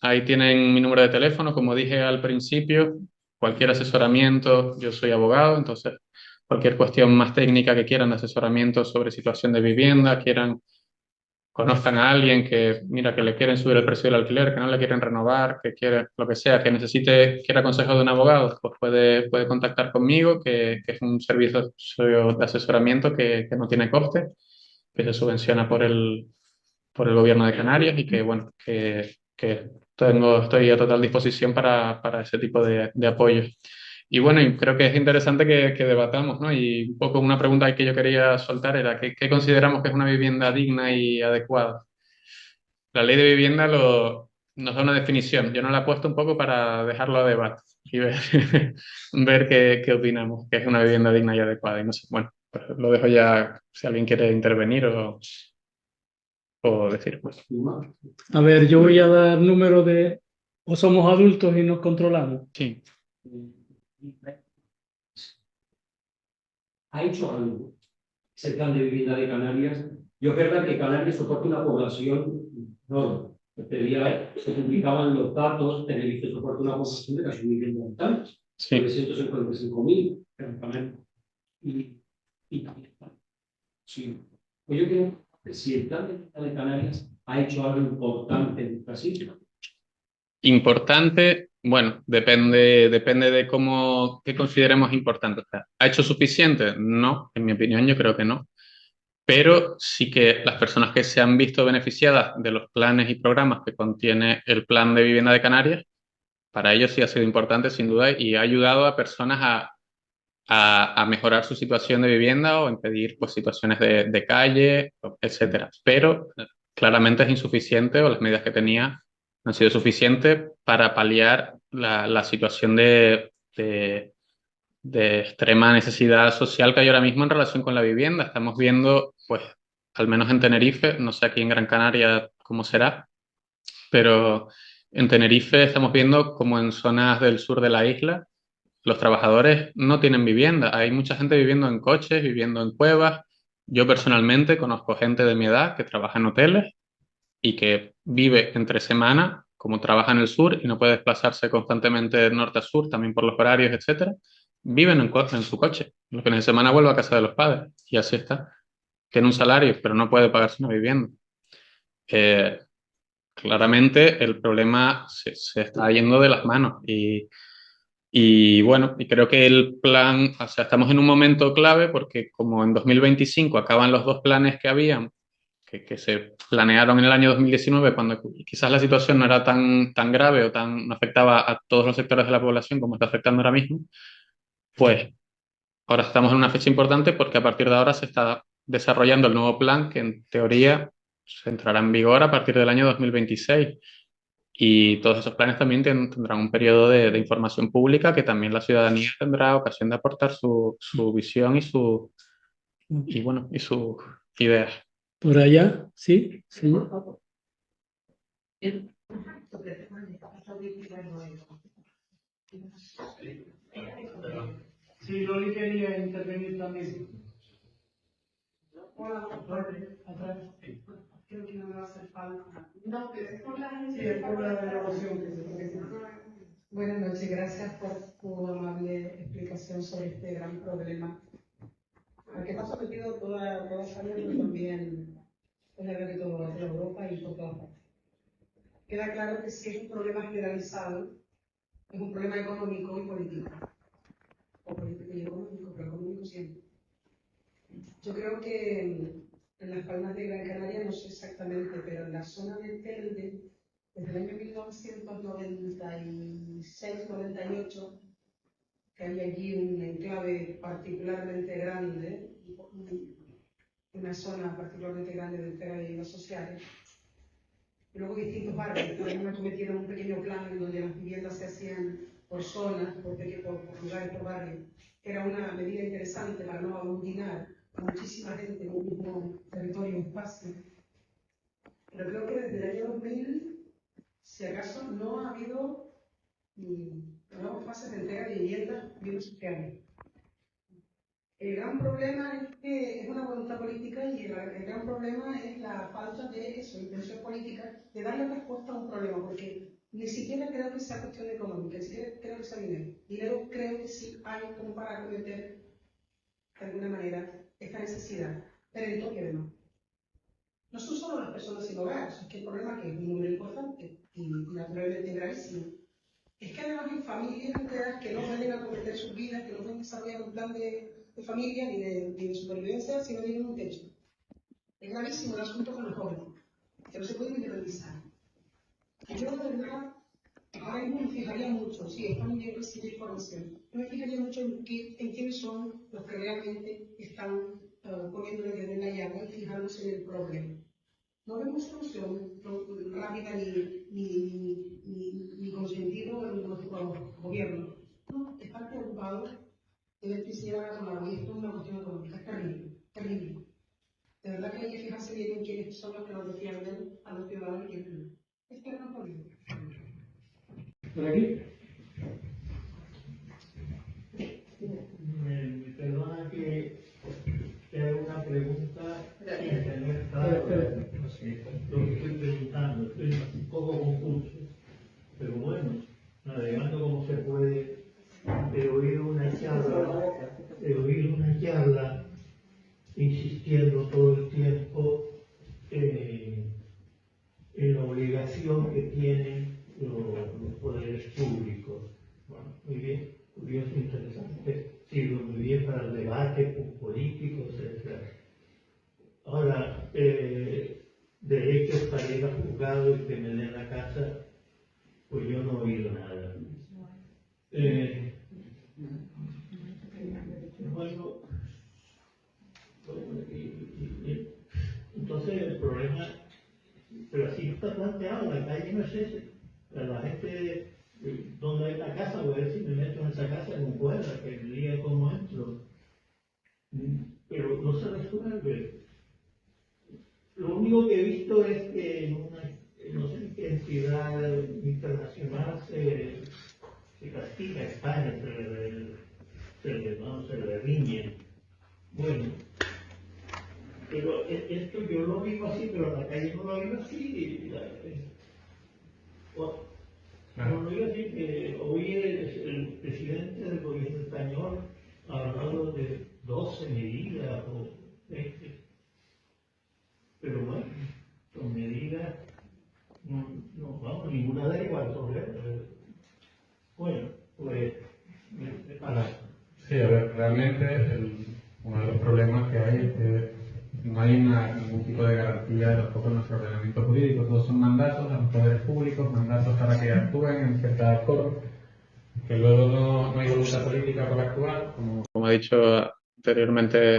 ahí tienen mi número de teléfono, como dije al principio, cualquier asesoramiento, yo soy abogado, entonces cualquier cuestión más técnica que quieran de asesoramiento sobre situación de vivienda, conozcan a alguien que, mira, que le quieren subir el precio del alquiler, que no le quieren renovar, que quiere lo que sea, que quiera consejo de un abogado, pues puede contactar conmigo, que es un servicio de asesoramiento que no tiene coste, que se subvenciona por el gobierno de Canarias y que, bueno, que estoy a total disposición para ese tipo de apoyos. Y bueno, y creo que es interesante que debatamos, ¿no? Y un poco una pregunta que yo quería soltar era, ¿qué consideramos que es una vivienda digna y adecuada? La ley de vivienda nos da una definición. Yo no la he puesto un poco para dejarlo a debate y ver, ver qué opinamos, qué es una vivienda digna y adecuada. Y no sé, bueno, pues lo dejo ya si alguien quiere intervenir o decir, pues. A ver, yo voy a dar número de... O somos adultos y nos controlamos. Sí. Ha hecho algo ese plan de vivienda de Canarias. Yo es verdad que Canarias soporta una población enorme. Este día se publicaban los datos, Tenerife soporta una población de casi 1.000 habitantes, Sí. 955.000, francamente. Y también, sí. Pues yo creo que si el plan de vivienda de Canarias ha hecho algo importante en nuestra sitio. Importante, bueno, depende de qué consideremos importante. O sea, ¿ha hecho suficiente? No, en mi opinión yo creo que no. Pero sí que las personas que se han visto beneficiadas de los planes y programas que contiene el Plan de Vivienda de Canarias, para ellos sí ha sido importante, sin duda, y ha ayudado a personas a mejorar su situación de vivienda o impedir pues, situaciones de calle, etcétera. Pero claramente es insuficiente o las medidas que tenía no han sido suficientes para paliar la situación de extrema necesidad social que hay ahora mismo en relación con la vivienda. Estamos viendo, pues, al menos en Tenerife, no sé aquí en Gran Canaria cómo será, pero en Tenerife estamos viendo como en zonas del sur de la isla los trabajadores no tienen vivienda. Hay mucha gente viviendo en coches, viviendo en cuevas. Yo personalmente conozco gente de mi edad que trabaja en hoteles y que vive entre semana, como trabaja en el sur y no puede desplazarse constantemente de norte a sur, también por los horarios, etcétera. Viven en su coche. Los fines de semana vuelve a casa de los padres y así está. Tiene un salario, pero no puede pagarse una vivienda. Eh, Claramente el problema se está yendo de las manos y bueno, y creo que el plan, o sea, estamos en un momento clave porque como en 2025 acaban los dos planes que habían, que se planearon en el año 2019, cuando quizás la situación no era tan grave o no afectaba a todos los sectores de la población como está afectando ahora mismo, pues ahora estamos en una fecha importante porque a partir de ahora se está desarrollando el nuevo plan que en teoría se entrará en vigor a partir del año 2026. Y todos esos planes también tendrán un periodo de información pública que también la ciudadanía tendrá ocasión de aportar su visión bueno, y sus ideas. Por allá, ¿sí? Sí. Sí, Loli quería intervenir también. Hola, creo que no me va a hacer falta. No, pero es por la gente. Sí, es por la renovación que se presenta. Buenas noches, gracias por tu amable explicación sobre este gran problema al que está sometido toda España, pero también es verdad que toda Europa y por todas partes. queda claro que sí es un problema generalizado, es un problema económico y político. O político y económico, pero económico siempre. Yo creo que en las Palmas de Gran Canaria, no sé exactamente, pero en la zona de Telde, desde el año 1996-98, que había allí un enclave particularmente grande, una zona particularmente grande de entrega de viviendas sociales. Y luego distintos barrios, por ejemplo, metieron un pequeño plan en donde las viviendas se hacían por zonas, por lugares, por barrios, que era una medida interesante para no aglutinar a muchísima gente en un mismo territorio, espacio. Pero creo que desde el año 2000, si acaso, no ha habido nuevas fases de entrega de viviendas sociales. El gran problema es que es una voluntad política y el gran problema es la falta de eso, intención política, de darle respuesta a un problema, porque ni siquiera creo que sea cuestión económica, ni siquiera creo que sea dinero. Dinero creo que sí hay como para acometer de alguna manera esta necesidad, pero el toque de no. No son solo las personas sin hogar, es que el problema que es un número importante y naturalmente gravísimo. Es que además hay familias enteras que no pueden acometer sus vidas, que no pueden desarrollar un plan de familia ni de supervivencia si no tienen un techo. Es gravísimo el asunto con los jóvenes, que no se pueden independizar. Y yo de verdad, ahora mismo me fijaría mucho, sí, está muy bien recibir información, yo me fijaría mucho en quiénes son los que realmente están poniendo el dedo en la llaga y fijándose en el problema. No vemos solución rápida ni con sentido en nuestro gobierno. No, están preocupados de ver que se llevan a tomar. Y esto es una cuestión económica. Es terrible, terrible. De verdad que hay que fijarse bien en quiénes son los que nos defienden a los ciudadanos y quiénes no. Este es un problema. ¿Por aquí? Me perdona que te haga una pregunta sin tener claro lo que estoy preguntando. Estoy un poco confuso. Pero bueno, navegando como se puede, he oído una charla insistiendo todo el tiempo en la obligación que tienen los poderes públicos. Bueno, muy bien, curioso, interesante, sirve muy bien para el debate político, etc. Ahora, derechos para ir a juzgado y que me den la casa, pues yo no he oído nada. Entonces el problema, pero así está planteado, la calle no es ese. La gente, donde hay la casa, voy a ver si me meto en esa casa con cuerda, que el día como entro. Pero no se resuelve. Lo único que he visto es que en una, no sé en qué entidad internacional se castiga a España, se le riñe. Bueno, pero esto yo lo vivo así, pero en la calle no lo vivo así. No lo digo así, que hoy el presidente del gobierno español ha hablado de 12 medidas o 20. Pero bueno, son medidas, no vamos, ninguna de igual sobre bueno, pues para. Sí, a ver, realmente uno de los problemas que hay es que no hay ningún tipo de garantía de tampoco en nuestro ordenamiento jurídico. Todos son mandatos a los poderes públicos, mandatos para que actúen en ciertas formas, que luego no hay voluntad política para actuar. Como he dicho anteriormente,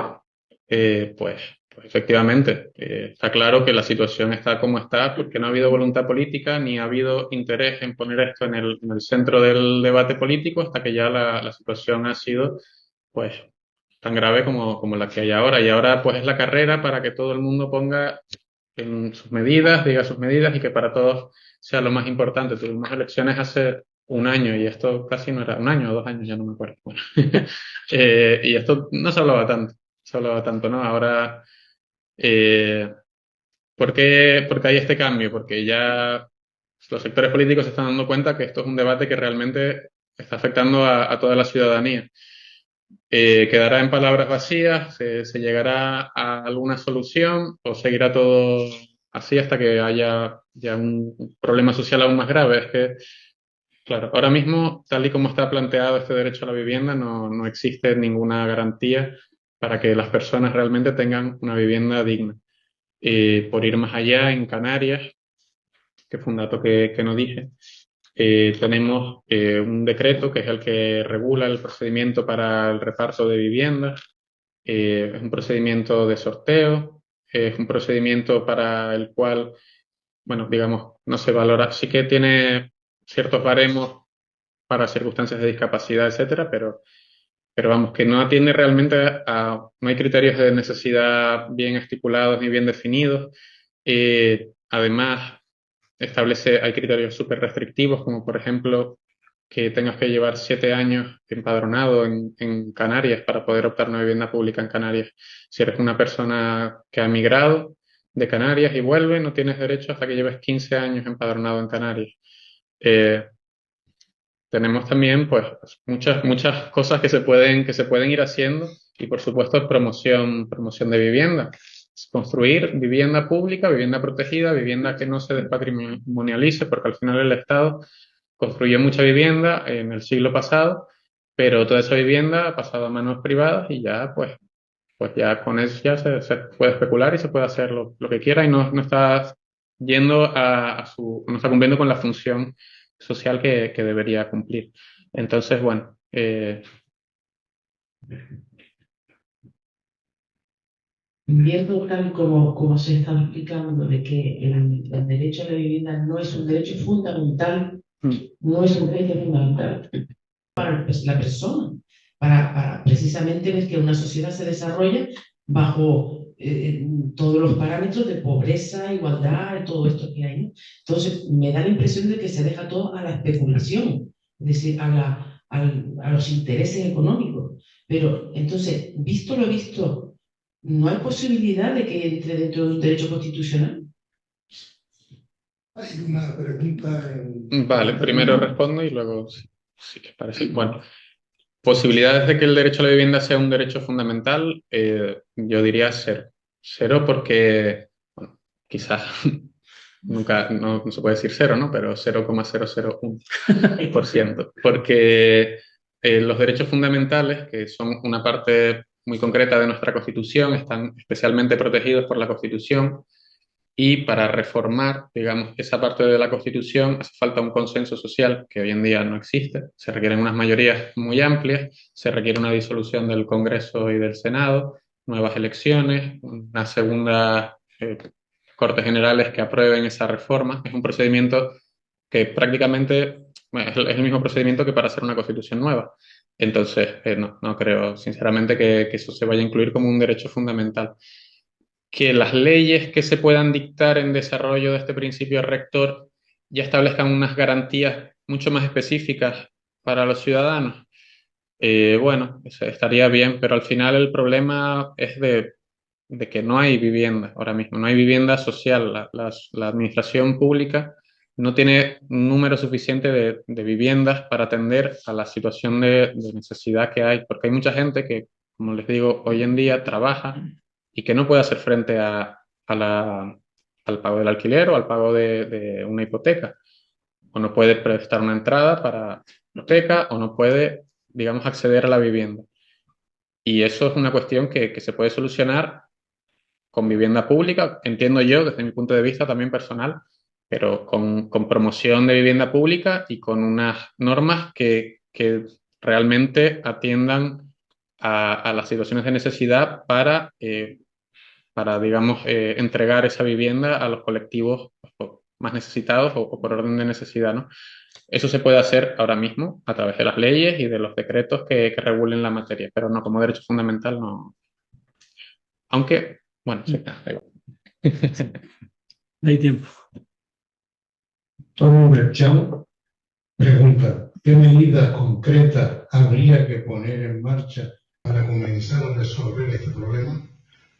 pues efectivamente, está claro que la situación está como está porque no ha habido voluntad política ni ha habido interés en poner esto en el centro del debate político hasta que ya la situación ha sido pues tan grave como la que hay ahora. Y ahora pues es la carrera para que todo el mundo ponga en sus medidas, diga sus medidas y que para todos sea lo más importante. Tuvimos elecciones hace un año y esto casi no era un año o 2 años, ya no me acuerdo. Bueno, y esto no se hablaba tanto, ¿no? Ahora, ¿por qué hay este cambio? Porque ya los sectores políticos se están dando cuenta que esto es un debate que realmente está afectando a toda la ciudadanía. Quedará en palabras vacías, se llegará a alguna solución o seguirá todo así hasta que haya ya un problema social aún más grave. Es que, claro, ahora mismo, tal y como está planteado este derecho a la vivienda, no existe ninguna garantía para que las personas realmente tengan una vivienda digna. Por ir más allá, en Canarias, que fue un dato que no dije, tenemos un decreto que es el que regula el procedimiento para el reparto de viviendas. Es un procedimiento de sorteo, es un procedimiento para el cual, bueno, digamos, no se valora, sí que tiene ciertos baremos para circunstancias de discapacidad, etcétera, pero vamos, que no atiende realmente no hay criterios de necesidad bien estipulados ni bien definidos. Además, hay criterios súper restrictivos, como por ejemplo que tengas que llevar 7 años empadronado en Canarias para poder optar a una vivienda pública en Canarias. Si eres una persona que ha emigrado de Canarias y vuelve, no tienes derecho hasta que lleves 15 años empadronado en Canarias. Tenemos también pues muchas cosas que se pueden ir haciendo y por supuesto promoción de vivienda. Construir vivienda pública, vivienda protegida, vivienda que no se despatrimonialice, porque al final el Estado construyó mucha vivienda en el siglo pasado, pero toda esa vivienda ha pasado a manos privadas y ya pues ya con eso ya se puede especular y se puede hacer lo que quiera y no está yendo no está cumpliendo con la función social que debería cumplir. Entonces, bueno, Viendo tal como se está explicando de que el derecho a la vivienda no es un derecho fundamental, no es un derecho fundamental para la persona, para precisamente ver que una sociedad se desarrolla bajo todos los parámetros de pobreza, igualdad, todo esto que hay, ¿no? Entonces, me da la impresión de que se deja todo a la especulación, es decir, a los intereses económicos. Pero, entonces, visto lo visto, ¿no hay posibilidad de que entre dentro de un derecho constitucional? Hay una pregunta Vale, primero respondo y luego, si les parece. Bueno, posibilidades de que el derecho a la vivienda sea un derecho fundamental, yo diría cero. Cero porque, bueno, quizás nunca, no se puede decir cero, ¿no? Pero 0,001%. Porque los derechos fundamentales, que son una parte muy concreta de nuestra Constitución, están especialmente protegidos por la Constitución. Y para reformar, digamos, esa parte de la Constitución hace falta un consenso social que hoy en día no existe. Se requieren unas mayorías muy amplias, se requiere una disolución del Congreso y del Senado, nuevas elecciones, una segunda Cortes Generales que aprueben esa reforma. Es un procedimiento que prácticamente bueno, es el mismo procedimiento que para hacer una Constitución nueva. Entonces, no creo sinceramente que eso se vaya a incluir como un derecho fundamental. Que las leyes que se puedan dictar en desarrollo de este principio rector ya establezcan unas garantías mucho más específicas para los ciudadanos. Bueno, eso estaría bien, pero al final el problema es de que no hay vivienda ahora mismo, no hay vivienda social. La administración pública no tiene un número suficiente de viviendas para atender a la situación de necesidad que hay, porque hay mucha gente que, como les digo, hoy en día trabaja y que no puede hacer frente al pago del alquiler o al pago de una hipoteca. O no puede prestar una entrada para hipoteca o no puede, digamos, acceder a la vivienda. Y eso es una cuestión que se puede solucionar con vivienda pública, entiendo yo, desde mi punto de vista también personal, pero con promoción de vivienda pública y con unas normas que realmente atiendan a las situaciones de necesidad para digamos, entregar esa vivienda a los colectivos más necesitados o por orden de necesidad, ¿no? Eso se puede hacer ahora mismo a través de las leyes y de los decretos que regulen la materia, pero no como derecho fundamental, no. Aunque, bueno, sí, da igual. Hay tiempo. Tomo Berchán pregunta, ¿qué medidas concretas habría que poner en marcha para comenzar a resolver este problema?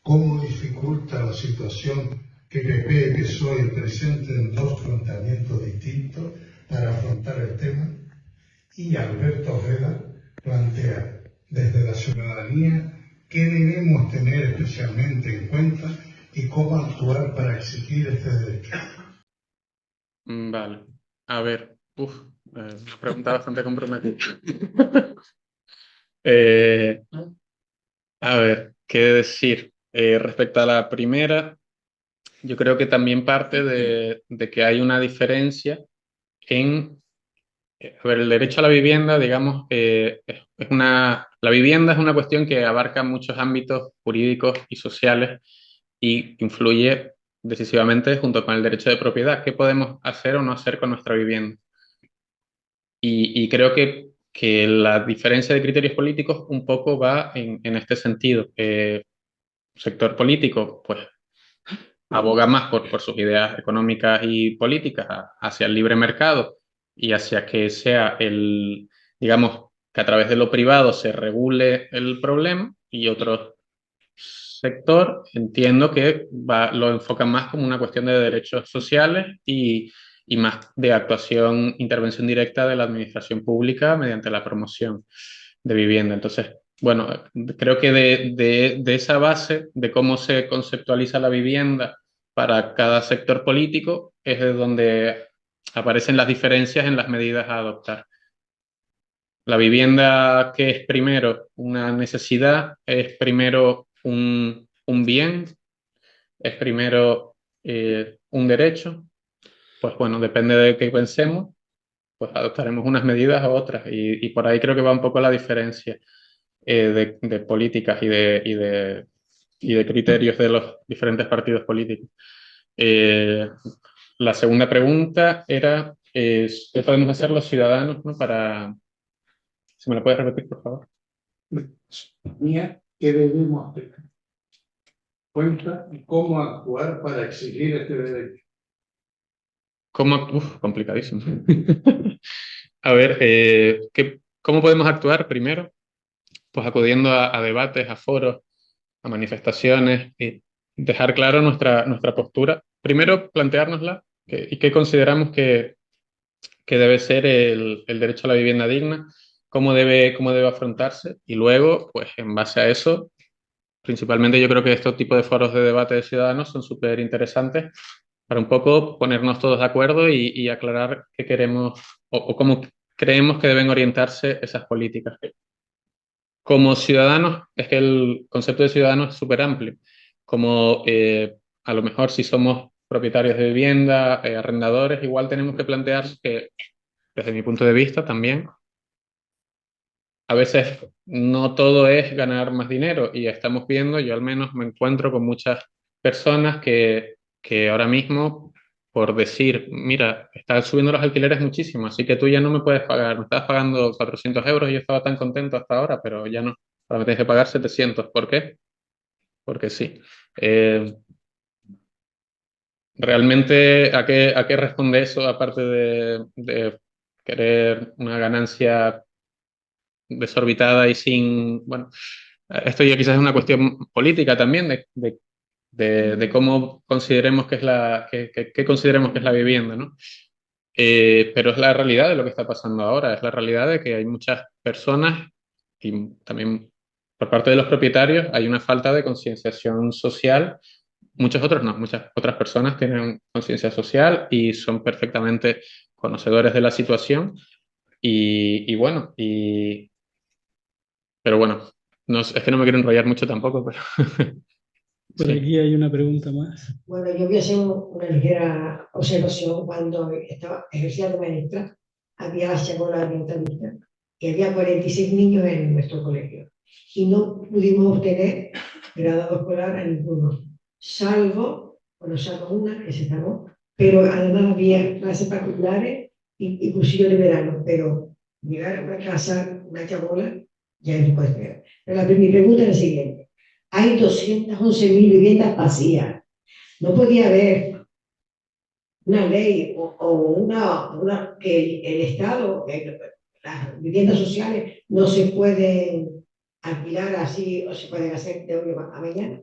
¿Cómo dificulta la situación que PP y PSOE presenten dos planteamientos distintos para afrontar el tema? Y Alberto Ojeda plantea, desde la ciudadanía, ¿qué debemos tener especialmente en cuenta y cómo actuar para exigir este derecho. Vale. A ver. Una pregunta bastante comprometida. Eh, a ver, ¿qué decir? Respecto a la primera, yo creo que también parte de que hay una diferencia en... A ver, el derecho a la vivienda, digamos, la vivienda es una cuestión que abarca muchos ámbitos jurídicos y sociales y influye decisivamente junto con el derecho de propiedad. ¿Qué podemos hacer o no hacer con nuestra vivienda? Y creo que la diferencia de criterios políticos un poco va en este sentido. El sector político, pues, aboga más por sus ideas económicas y políticas hacia el libre mercado y hacia que sea digamos, que a través de lo privado se regule el problema, y otro sector entiendo que lo enfoca más como una cuestión de derechos sociales y más de actuación, intervención directa de la administración pública mediante la promoción de vivienda. Entonces, bueno, creo que de esa base, de cómo se conceptualiza la vivienda para cada sector político, es de donde aparecen las diferencias en las medidas a adoptar. La vivienda, que es primero una necesidad, es primero un bien, es primero un derecho. Pues bueno, depende de qué pensemos, pues adoptaremos unas medidas u otras, y por ahí creo que va un poco la diferencia de políticas y de criterios de los diferentes partidos políticos. La segunda pregunta era ¿qué podemos hacer los ciudadanos, ¿no? Si me lo puedes repetir, por favor. ¿Qué debemos hacer? Cuenta y cómo actuar para exigir este derecho. Complicadísimo. A ver, ¿cómo podemos actuar primero? Pues acudiendo a debates, a foros, a manifestaciones, y dejar claro nuestra postura. Primero, planteárnosla y qué consideramos que debe ser el derecho a la vivienda digna, cómo debe afrontarse, y luego, pues en base a eso, principalmente yo creo que estos tipos de foros de debate de ciudadanos son súper interesantes para un poco ponernos todos de acuerdo y aclarar qué queremos o cómo creemos que deben orientarse esas políticas. Como ciudadanos, es que el concepto de ciudadano es súper amplio. Como a lo mejor si somos propietarios de vivienda, arrendadores, igual tenemos que plantear que, desde mi punto de vista también, a veces no todo es ganar más dinero, y estamos viendo, yo al menos me encuentro con muchas personas que ahora mismo, por decir, mira, están subiendo los alquileres muchísimo, así que tú ya no me puedes pagar, me estabas pagando 400 euros y yo estaba tan contento hasta ahora, pero ya no, ahora me tienes que pagar 700. ¿Por qué? Porque sí. Realmente, ¿a qué responde eso, aparte de querer una ganancia desorbitada y sin, bueno, esto ya quizás es una cuestión política también de cómo consideremos que es que consideremos que es la vivienda, ¿no? Pero es la realidad de lo que está pasando ahora, es la realidad de que hay muchas personas, y también por parte de los propietarios hay una falta de concienciación social. Muchos otros no, muchas otras personas tienen conciencia social y son perfectamente conocedores de la situación, y bueno, pero bueno, no, es que no me quiero enrollar mucho tampoco, pero... Por Sí. aquí hay una pregunta más. Bueno, yo voy a hacer una ligera observación. Cuando ejercía de maestra, había la chacola orientalista y había 46 niños en nuestro colegio. Y no pudimos obtener graduado escolar a ninguno, salvo una que se sacó, pero además había clases particulares y cursillos de verano. Pero llegar a una casa, una chacola, ya no puede ser. Pero mi pregunta es la siguiente. Hay 211.000 viviendas vacías. No podía haber una ley que el Estado, las viviendas sociales no se pueden alquilar así o se pueden hacer de hoy a mañana.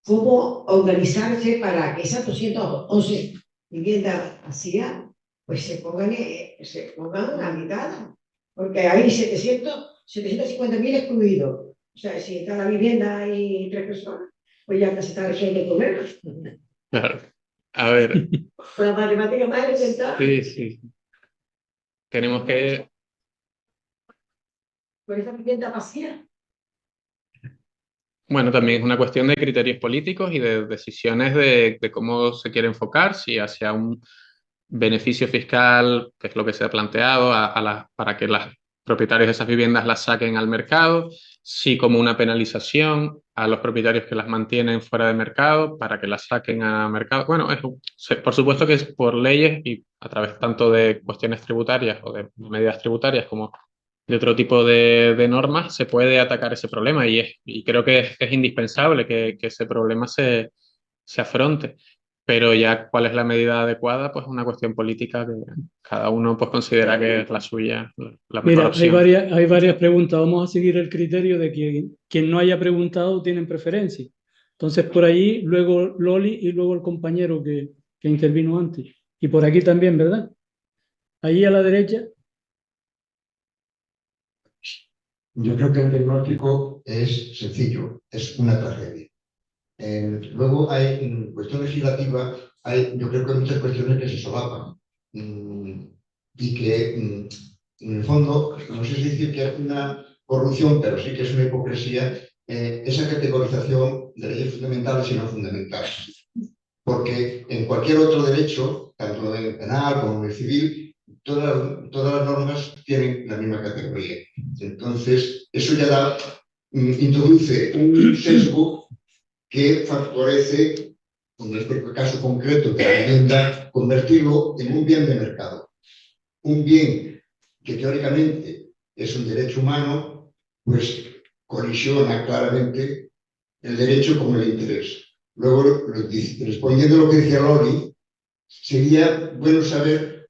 ¿Cómo organizarse para que esas 211 viviendas vacías pues se pongan a la mitad? Porque hay 750.000 excluidos. O sea, si está la vivienda y 3 personas, Pues ya casi está que hay que comer. Claro. A ver, Con la matemática más elemental, sí, sí. Tenemos que... con esa vivienda vacía. Bueno, también es una cuestión de criterios políticos y de decisiones de cómo se quiere enfocar, si hacia un beneficio fiscal, que es lo que se ha planteado, para que los propietarios de esas viviendas las saquen al mercado, si como una penalización a los propietarios que las mantienen fuera de mercado, para que las saquen a mercado. Bueno, por supuesto que es por leyes y a través tanto de cuestiones tributarias o de medidas tributarias como de otro tipo de normas, se puede atacar ese problema y creo que es indispensable que ese problema se afronte. Pero ya cuál es la medida adecuada, pues es una cuestión política que cada uno pues considera que es la suya, la mejor Mira, opción. hay varias preguntas. Vamos a seguir el criterio de que quien no haya preguntado tiene preferencia. Entonces, por allí, luego Loli y luego el compañero que intervino antes. Y por aquí también, ¿verdad? Allí a la derecha. Yo creo que el diagnóstico es sencillo, es una tragedia. Luego hay, en cuestión legislativa, yo creo que hay muchas cuestiones que se solapan y que, en el fondo, no sé si decir que es una corrupción, pero sí que es una hipocresía, esa categorización de leyes fundamentales y no fundamentales. Porque en cualquier otro derecho, tanto en el penal como en el civil, todas las normas tienen la misma categoría. Entonces, eso ya introduce un sesgo que favorece, en este caso concreto de la vivienda, convertirlo en un bien de mercado. Un bien que teóricamente es un derecho humano, pues colisiona claramente el derecho con el interés. Luego, respondiendo a lo que decía Loli, sería bueno saber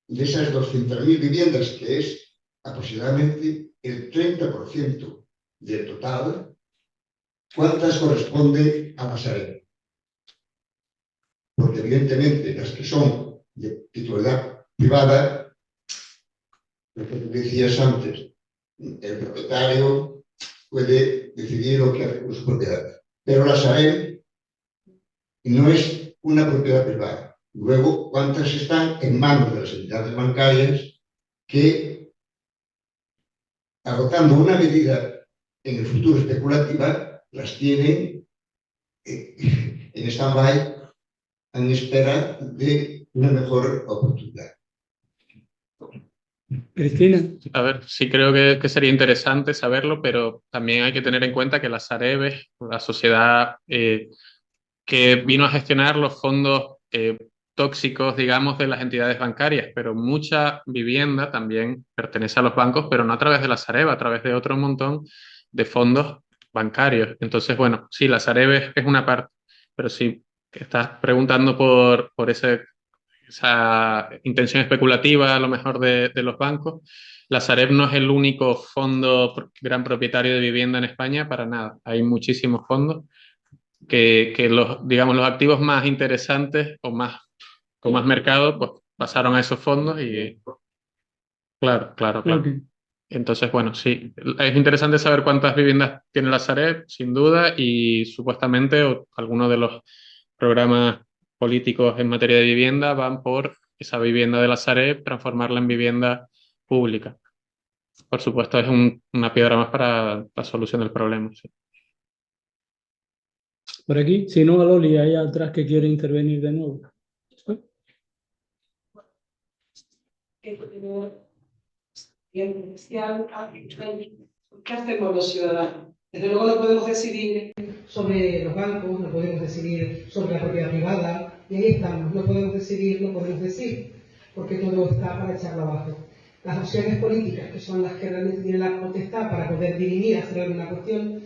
de esas 200.000 viviendas, que es aproximadamente el 30% del total, ¿cuántas corresponden a la Sareb? Porque evidentemente las que son de titularidad privada, lo que tú decías antes, el propietario puede decidir lo que hace con su propiedad. Pero la Sareb no es una propiedad privada. Luego, ¿cuántas están en manos de las entidades bancarias que, agotando una medida en el futuro especulativa, las tienen en stand-by en espera de una mejor oportunidad? Cristina. A ver, sí creo que sería interesante saberlo, pero también hay que tener en cuenta que la Sareb es la sociedad que vino a gestionar los fondos tóxicos, digamos, de las entidades bancarias, pero mucha vivienda también pertenece a los bancos, pero no a través de la Sareb, a través de otro montón de fondos bancarios. Entonces, bueno, sí, la Sareb es una parte, pero si estás preguntando por esa intención especulativa, a lo mejor, de los bancos, la Sareb no es el único fondo gran propietario de vivienda en España, para nada. Hay muchísimos fondos que los, digamos, los activos más interesantes o con más mercado, pues pasaron a esos fondos y claro. Okay. Entonces, bueno, sí, es interesante saber cuántas viviendas tiene la Sareb, sin duda, y supuestamente algunos de los programas políticos en materia de vivienda van por esa vivienda de la Sareb, transformarla en vivienda pública. Por supuesto, es una piedra más para la solución del problema. Sí. Por aquí, si no, a Loli, ahí atrás que quiere intervenir de nuevo. ¿Qué hacemos los ciudadanos? Desde luego no podemos decidir sobre los bancos, no podemos decidir sobre la propiedad privada, y ahí estamos, no podemos decidir, no podemos decir, porque todo está para echarlo abajo. Las opciones políticas, que son las que realmente tienen la potestad para poder dirimir, hacer alguna cuestión,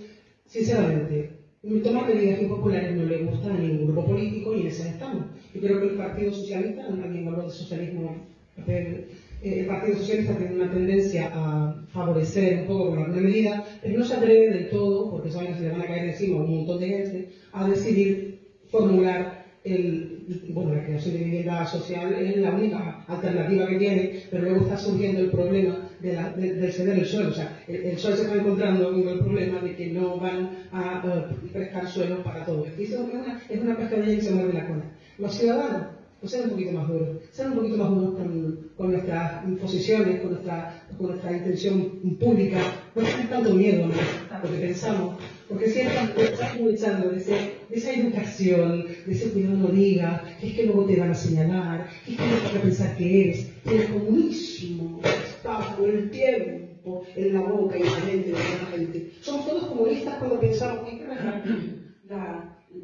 sinceramente, tomar medidas impopulares no le gustan a ningún grupo político y en esas estamos. Yo creo que el Partido Socialista, alguien habló de socialismo, el Partido Socialista tiene una tendencia a favorecer un poco con alguna medida, pero no se atreve del todo, porque saben que se le van a caer encima a un montón de gente, a decidir formular el bueno, la creación de vivienda social es la única alternativa que tiene, pero luego está surgiendo el problema del ceder el suelo. O sea, el suelo se está encontrando con el problema de que no van a prestar suelo para todos. Y eso es una pescadilla que se muerde la cola. Los ciudadanos, pues sean un poquito más duros, sean un poquito más duros con nuestras posiciones, con nuestra intención pública, no tengan tanto miedo a lo que pensamos, porque siempre estamos luchando de esa educación, de ese cuidado no diga, que es que luego te van a señalar, que es que no vas a pensar que eres, que el comunismo está por el tiempo en la boca y en la mente de la gente. Somos todos comunistas cuando pensamos que hay que dejar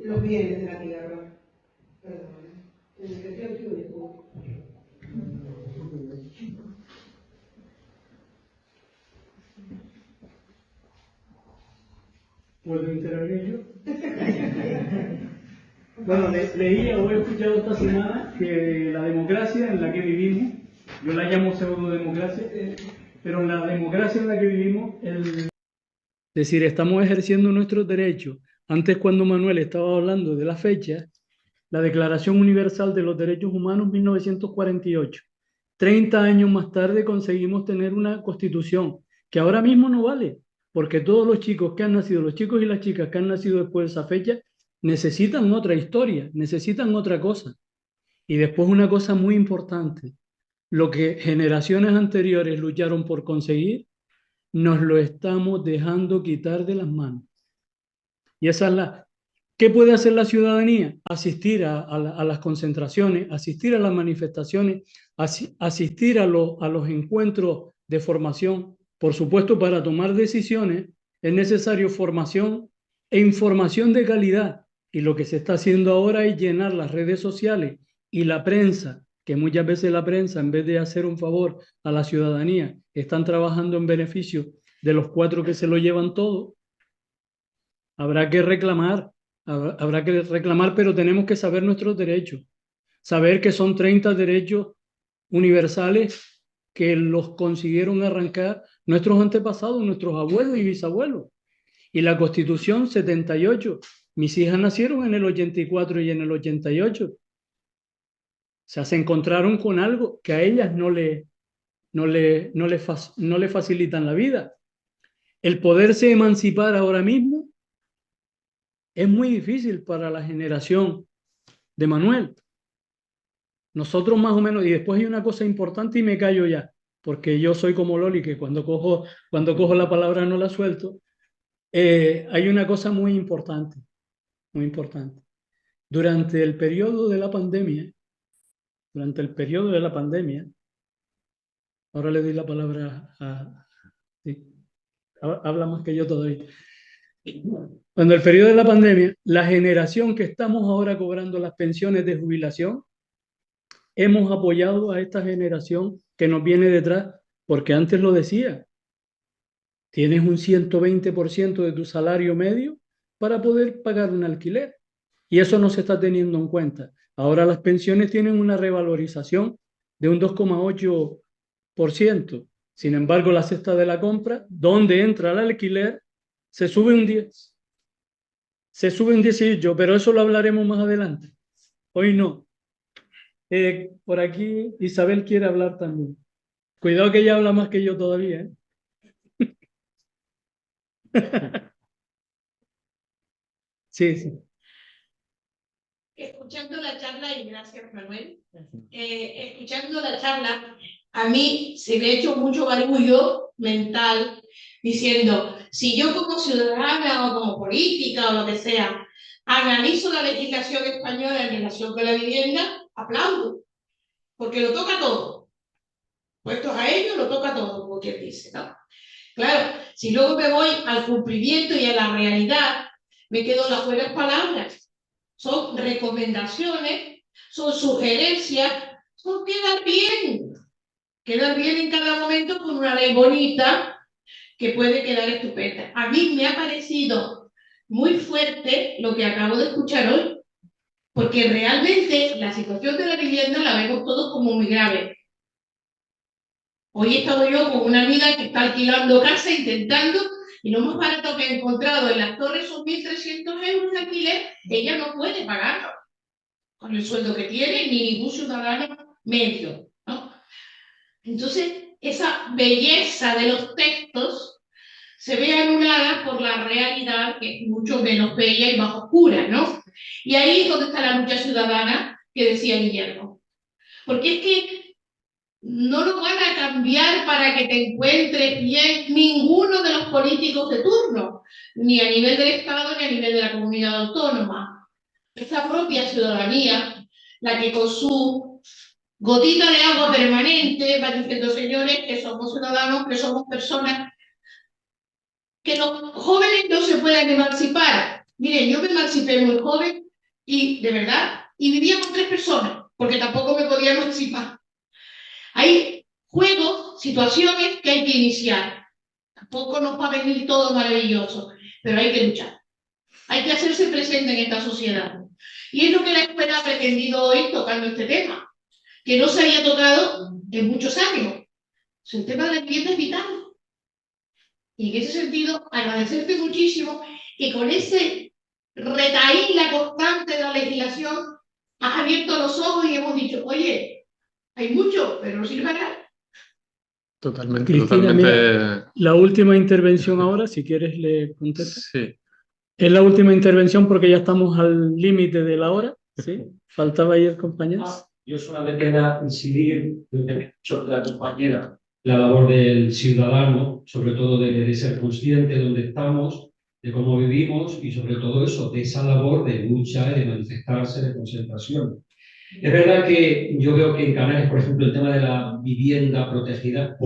los bienes de la tierra. Perdón. ¿Puedo intervenir yo? Bueno, leía o he escuchado esta semana que la democracia en la que vivimos, yo la llamo pseudo-democracia, pero en la democracia en la que vivimos, es decir, estamos ejerciendo nuestros derechos. Antes, cuando Manuel estaba hablando de la fecha, la Declaración Universal de los Derechos Humanos, 1948. 30 años más tarde conseguimos tener una constitución que ahora mismo no vale, porque todos los chicos que han nacido, los chicos y las chicas que han nacido después de esa fecha, necesitan otra historia, necesitan otra cosa. Y después una cosa muy importante, lo que generaciones anteriores lucharon por conseguir, nos lo estamos dejando quitar de las manos. Y esa es la... ¿Qué puede hacer la ciudadanía? Asistir a las concentraciones, asistir a las manifestaciones, asistir a los encuentros de formación. Por supuesto, para tomar decisiones es necesario formación e información de calidad. Y lo que se está haciendo ahora es llenar las redes sociales y la prensa, que muchas veces la prensa, en vez de hacer un favor a la ciudadanía, están trabajando en beneficio de los 4 que se lo llevan todo. Habrá que reclamar, pero tenemos que saber nuestros derechos. Saber que son 30 derechos universales que los consiguieron arrancar nuestros antepasados, nuestros abuelos y bisabuelos. Y la Constitución 78. Mis hijas nacieron en el 84 y en el 88. O sea, se encontraron con algo que a ellas no le facilitan la vida. El poderse emancipar ahora mismo es muy difícil para la generación de Manuel. Nosotros más o menos, y después hay una cosa importante y me callo ya, porque yo soy como Loli, que cuando cojo la palabra no la suelto. Hay una cosa muy importante, muy importante. Durante el periodo de la pandemia, ahora le doy la palabra a... Sí, habla más que yo todavía. Cuando el periodo de la pandemia, la generación que estamos ahora cobrando las pensiones de jubilación, hemos apoyado a esta generación que nos viene detrás, porque antes lo decía, tienes un 120% de tu salario medio para poder pagar un alquiler. Y eso no se está teniendo en cuenta. Ahora las pensiones tienen una revalorización de un 2,8%. Sin embargo, la cesta de la compra, donde entra el alquiler, se sube un 10. Se sube un 18, pero eso lo hablaremos más adelante. Hoy no. Por aquí Isabel quiere hablar también. Cuidado que ella habla más que yo todavía, ¿eh? Sí, sí. Escuchando la charla, y gracias Manuel, escuchando la charla, a mí se me ha hecho mucho barullo mental diciendo, si yo como ciudadana o como política o lo que sea, analizo la legislación española en relación con la vivienda, aplaudo, porque lo toca todo. Puestos a ello, lo toca todo, como quien dice, ¿no? Claro, si luego me voy al cumplimiento y a la realidad, me quedo las buenas palabras. Son recomendaciones, son sugerencias, son quedar bien en cada momento con una ley bonita que puede quedar estupenda. A mí me ha parecido muy fuerte lo que acabo de escuchar hoy, porque realmente la situación de la vivienda la vemos todos como muy grave. Hoy he estado yo con una amiga que está alquilando casa intentando, y lo más barato que he encontrado en las torres son 1.300 euros de alquiler, ella no puede pagarlo. con el sueldo que tiene, ni ningún ciudadano medio, ¿no? Entonces, esa belleza de los textos se ve anulada por la realidad, que es mucho menos bella y más oscura, ¿no? Y ahí es donde está la lucha ciudadana que decía Guillermo. Porque es que no lo van a cambiar para que te encuentres bien ninguno de los políticos de turno, ni a nivel del Estado ni a nivel de la comunidad autónoma. Esa propia ciudadanía, la que con su gotita de agua permanente va diciendo, señores, que somos ciudadanos, que somos personas, que los jóvenes no se puedan emancipar. Miren, yo me emancipé muy joven y, de verdad, y vivía con 3 personas, porque tampoco me podía emancipar. Hay juegos, situaciones que hay que iniciar. Tampoco nos va a venir todo maravilloso, pero hay que luchar. Hay que hacerse presente en esta sociedad. Y es lo que la escuela ha pretendido hoy tocando este tema, que no se había tocado en muchos años. El tema de la vivienda es vital. Y en ese sentido, agradecerte muchísimo que con ese retaíla constante de la legislación has abierto los ojos y hemos dicho, oye, hay mucho, pero no sirve nada. Totalmente, Cristina, totalmente. mira, la última intervención ahora, si quieres le contesto. Sí. Es la última intervención porque ya estamos al límite de la hora, ¿sí? Faltaba ahí el compañero. Yo solamente queda incidir en lo que ha dicho la compañera, la labor del ciudadano, sobre todo de ser consciente de dónde estamos, de cómo vivimos y sobre todo eso, de esa labor de lucha, de manifestarse, de concentración. Es verdad que yo veo que en Canarias, por ejemplo, el tema de la vivienda protegida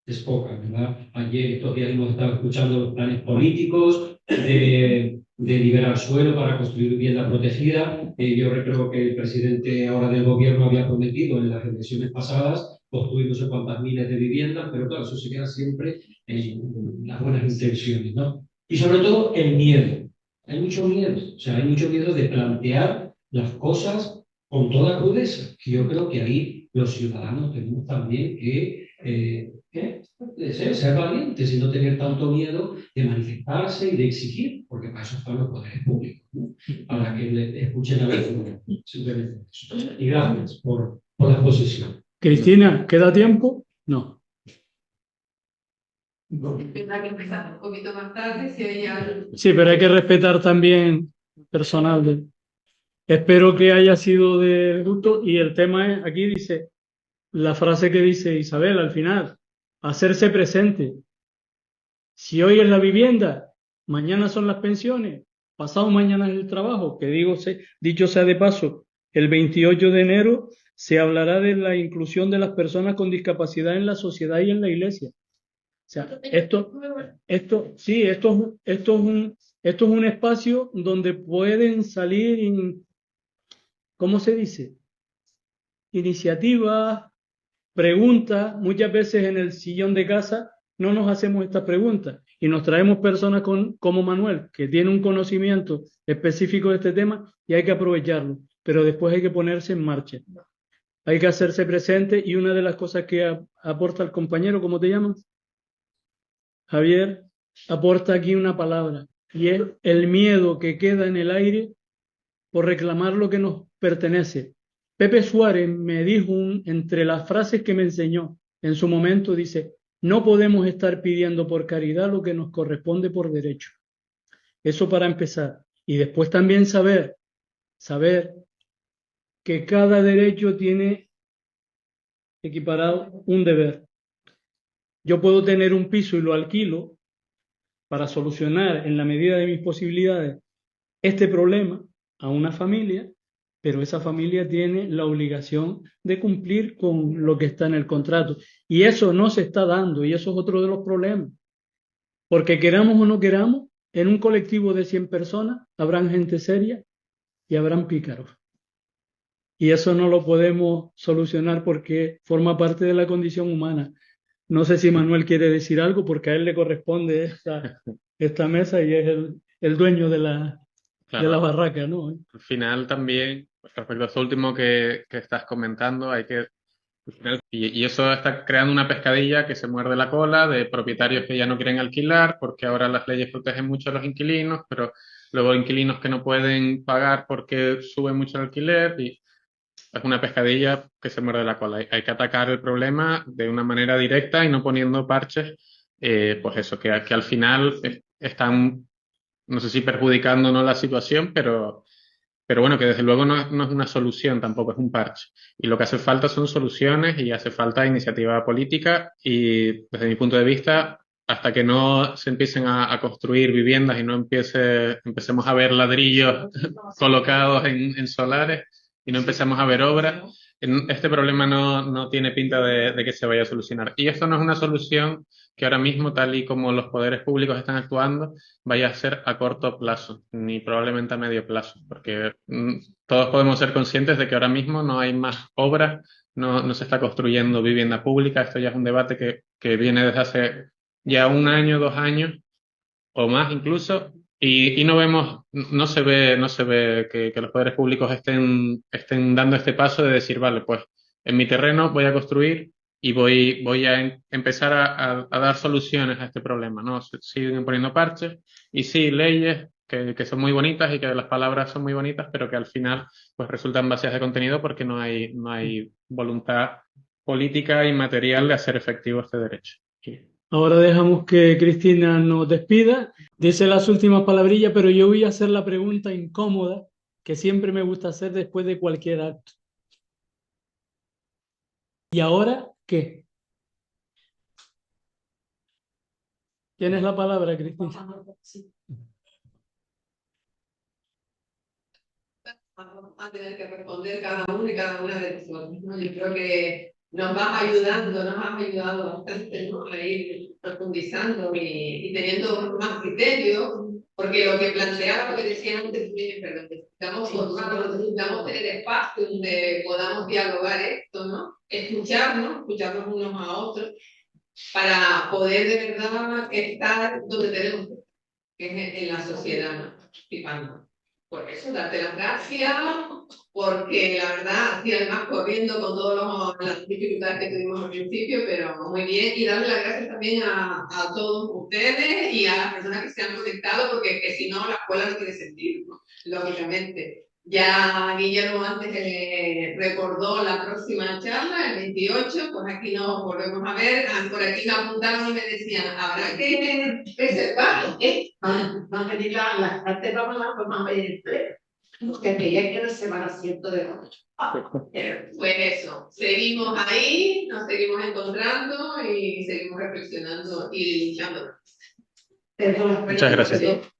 es poca, ¿verdad? Ayer, estos días hemos estado escuchando los planes políticos de liberar suelo para construir vivienda protegida. Yo creo que el presidente ahora del gobierno había prometido en las elecciones pasadas construir no sé cuántas miles de viviendas, pero claro, eso se queda siempre en las buenas intenciones, ¿no? Y sobre todo el miedo. Hay mucho miedo, o sea, hay mucho miedo de plantear las cosas con toda crudeza. Y yo creo que ahí los ciudadanos tenemos también que ser valientes y no tener tanto miedo de manifestarse y de exigir, porque para eso están los poderes públicos, ¿no? Para que le escuchen a veces. Simplemente eso. Y gracias por la exposición. Cristina, ¿queda tiempo? No. Tendrá que empezar un poquito más tarde si hay algo. Sí, pero hay que respetar también personal. Espero que haya sido de gusto y el tema es, aquí dice, la frase que dice Isabel al final, hacerse presente. Si hoy es la vivienda, mañana son las pensiones, pasado mañana es el trabajo, que dicho sea de paso, el 28 de enero se hablará de la inclusión de las personas con discapacidad en la sociedad y en la iglesia. O sea, esto es un espacio donde pueden salir, ¿cómo se dice? Iniciativas, preguntas. Muchas veces en el sillón de casa no nos hacemos estas preguntas y nos traemos personas como Manuel, que tiene un conocimiento específico de este tema y hay que aprovecharlo, pero después hay que ponerse en marcha. Hay que hacerse presente y una de las cosas que aporta el compañero, ¿cómo te llamas? Javier, aporta aquí una palabra y es el miedo que queda en el aire por reclamar lo que nos pertenece. Pepe Suárez me dijo, entre las frases que me enseñó en su momento, dice, no podemos estar pidiendo por caridad lo que nos corresponde por derecho. Eso para empezar. Y después también saber que cada derecho tiene equiparado un deber. Yo puedo tener un piso y lo alquilo para solucionar en la medida de mis posibilidades este problema a una familia, pero esa familia tiene la obligación de cumplir con lo que está en el contrato. Y eso no se está dando, y eso es otro de los problemas. Porque queramos o no queramos, en un colectivo de 100 personas habrán gente seria y habrán pícaros. Y eso no lo podemos solucionar porque forma parte de la condición humana. No sé si Manuel quiere decir algo, porque a él le corresponde esta mesa y es el dueño de la barraca, ¿no? Al final también, respecto a esto último que estás comentando, hay que... Y eso está creando una pescadilla que se muerde la cola de propietarios que ya no quieren alquilar porque ahora las leyes protegen mucho a los inquilinos, pero luego inquilinos que no pueden pagar porque sube mucho el alquiler y es una pescadilla que se muerde la cola. Hay que atacar el problema de una manera directa y no poniendo parches, pues eso, que al final están, no sé si perjudicando o no la situación, pero bueno, que desde luego no es una solución tampoco, es un parche. Y lo que hace falta son soluciones y hace falta iniciativa política y desde mi punto de vista, hasta que no se empiecen a construir viviendas y no empecemos a ver ladrillos colocados en solares y no empecemos a ver obras, este problema no tiene pinta de que se vaya a solucionar. Y esto no es una solución que ahora mismo, tal y como los poderes públicos están actuando, vaya a ser a corto plazo, ni probablemente a medio plazo, porque todos podemos ser conscientes de que ahora mismo no hay más obras, no se está construyendo vivienda pública, esto ya es un debate que viene desde hace ya 1 año, 2 años o más incluso, y no se ve que los poderes públicos estén dando este paso de decir, vale, pues en mi terreno voy a construir y voy a empezar a dar soluciones a este problema, ¿no? Siguen poniendo parches y sí, leyes que son muy bonitas y que las palabras son muy bonitas, pero que al final pues resultan vacías de contenido porque no hay voluntad política y material de hacer efectivo este derecho. Ahora dejamos que Cristina nos despida, dice las últimas palabrillas, pero yo voy a hacer la pregunta incómoda que siempre me gusta hacer después de cualquier acto. ¿Y ahora qué? ¿Tienes la palabra, Cristina? Vamos a tener que responder cada uno y cada una de nosotros, ¿no? Yo creo que nos vas ayudando bastante, ¿no? A ir profundizando y teniendo más criterio, porque lo que planteaba, lo que decía antes, perdón, necesitamos tener espacio donde podamos dialogar esto, ¿no? Escucharnos unos a otros, para poder de verdad estar donde tenemos que es en la sociedad, ¿no? Participando. Por eso, darte las gracias, porque la verdad, sí, además corriendo con todas las dificultades que tuvimos al principio, pero muy bien, y darle las gracias también a todos ustedes y a las personas que se han conectado, porque que si no, la escuela no tiene sentido, ¿no? Lógicamente. Ya Guillermo antes recordó la próxima charla, el 28, pues aquí nos volvemos a ver. Por aquí me apuntaron y me decían, habrá que reservar, van a venir las partes, vamos a venir el pleno, porque aquella hay que reservar asiento de noche. Pues eso, seguimos ahí, nos seguimos encontrando y seguimos reflexionando y luchando. Muchas gracias.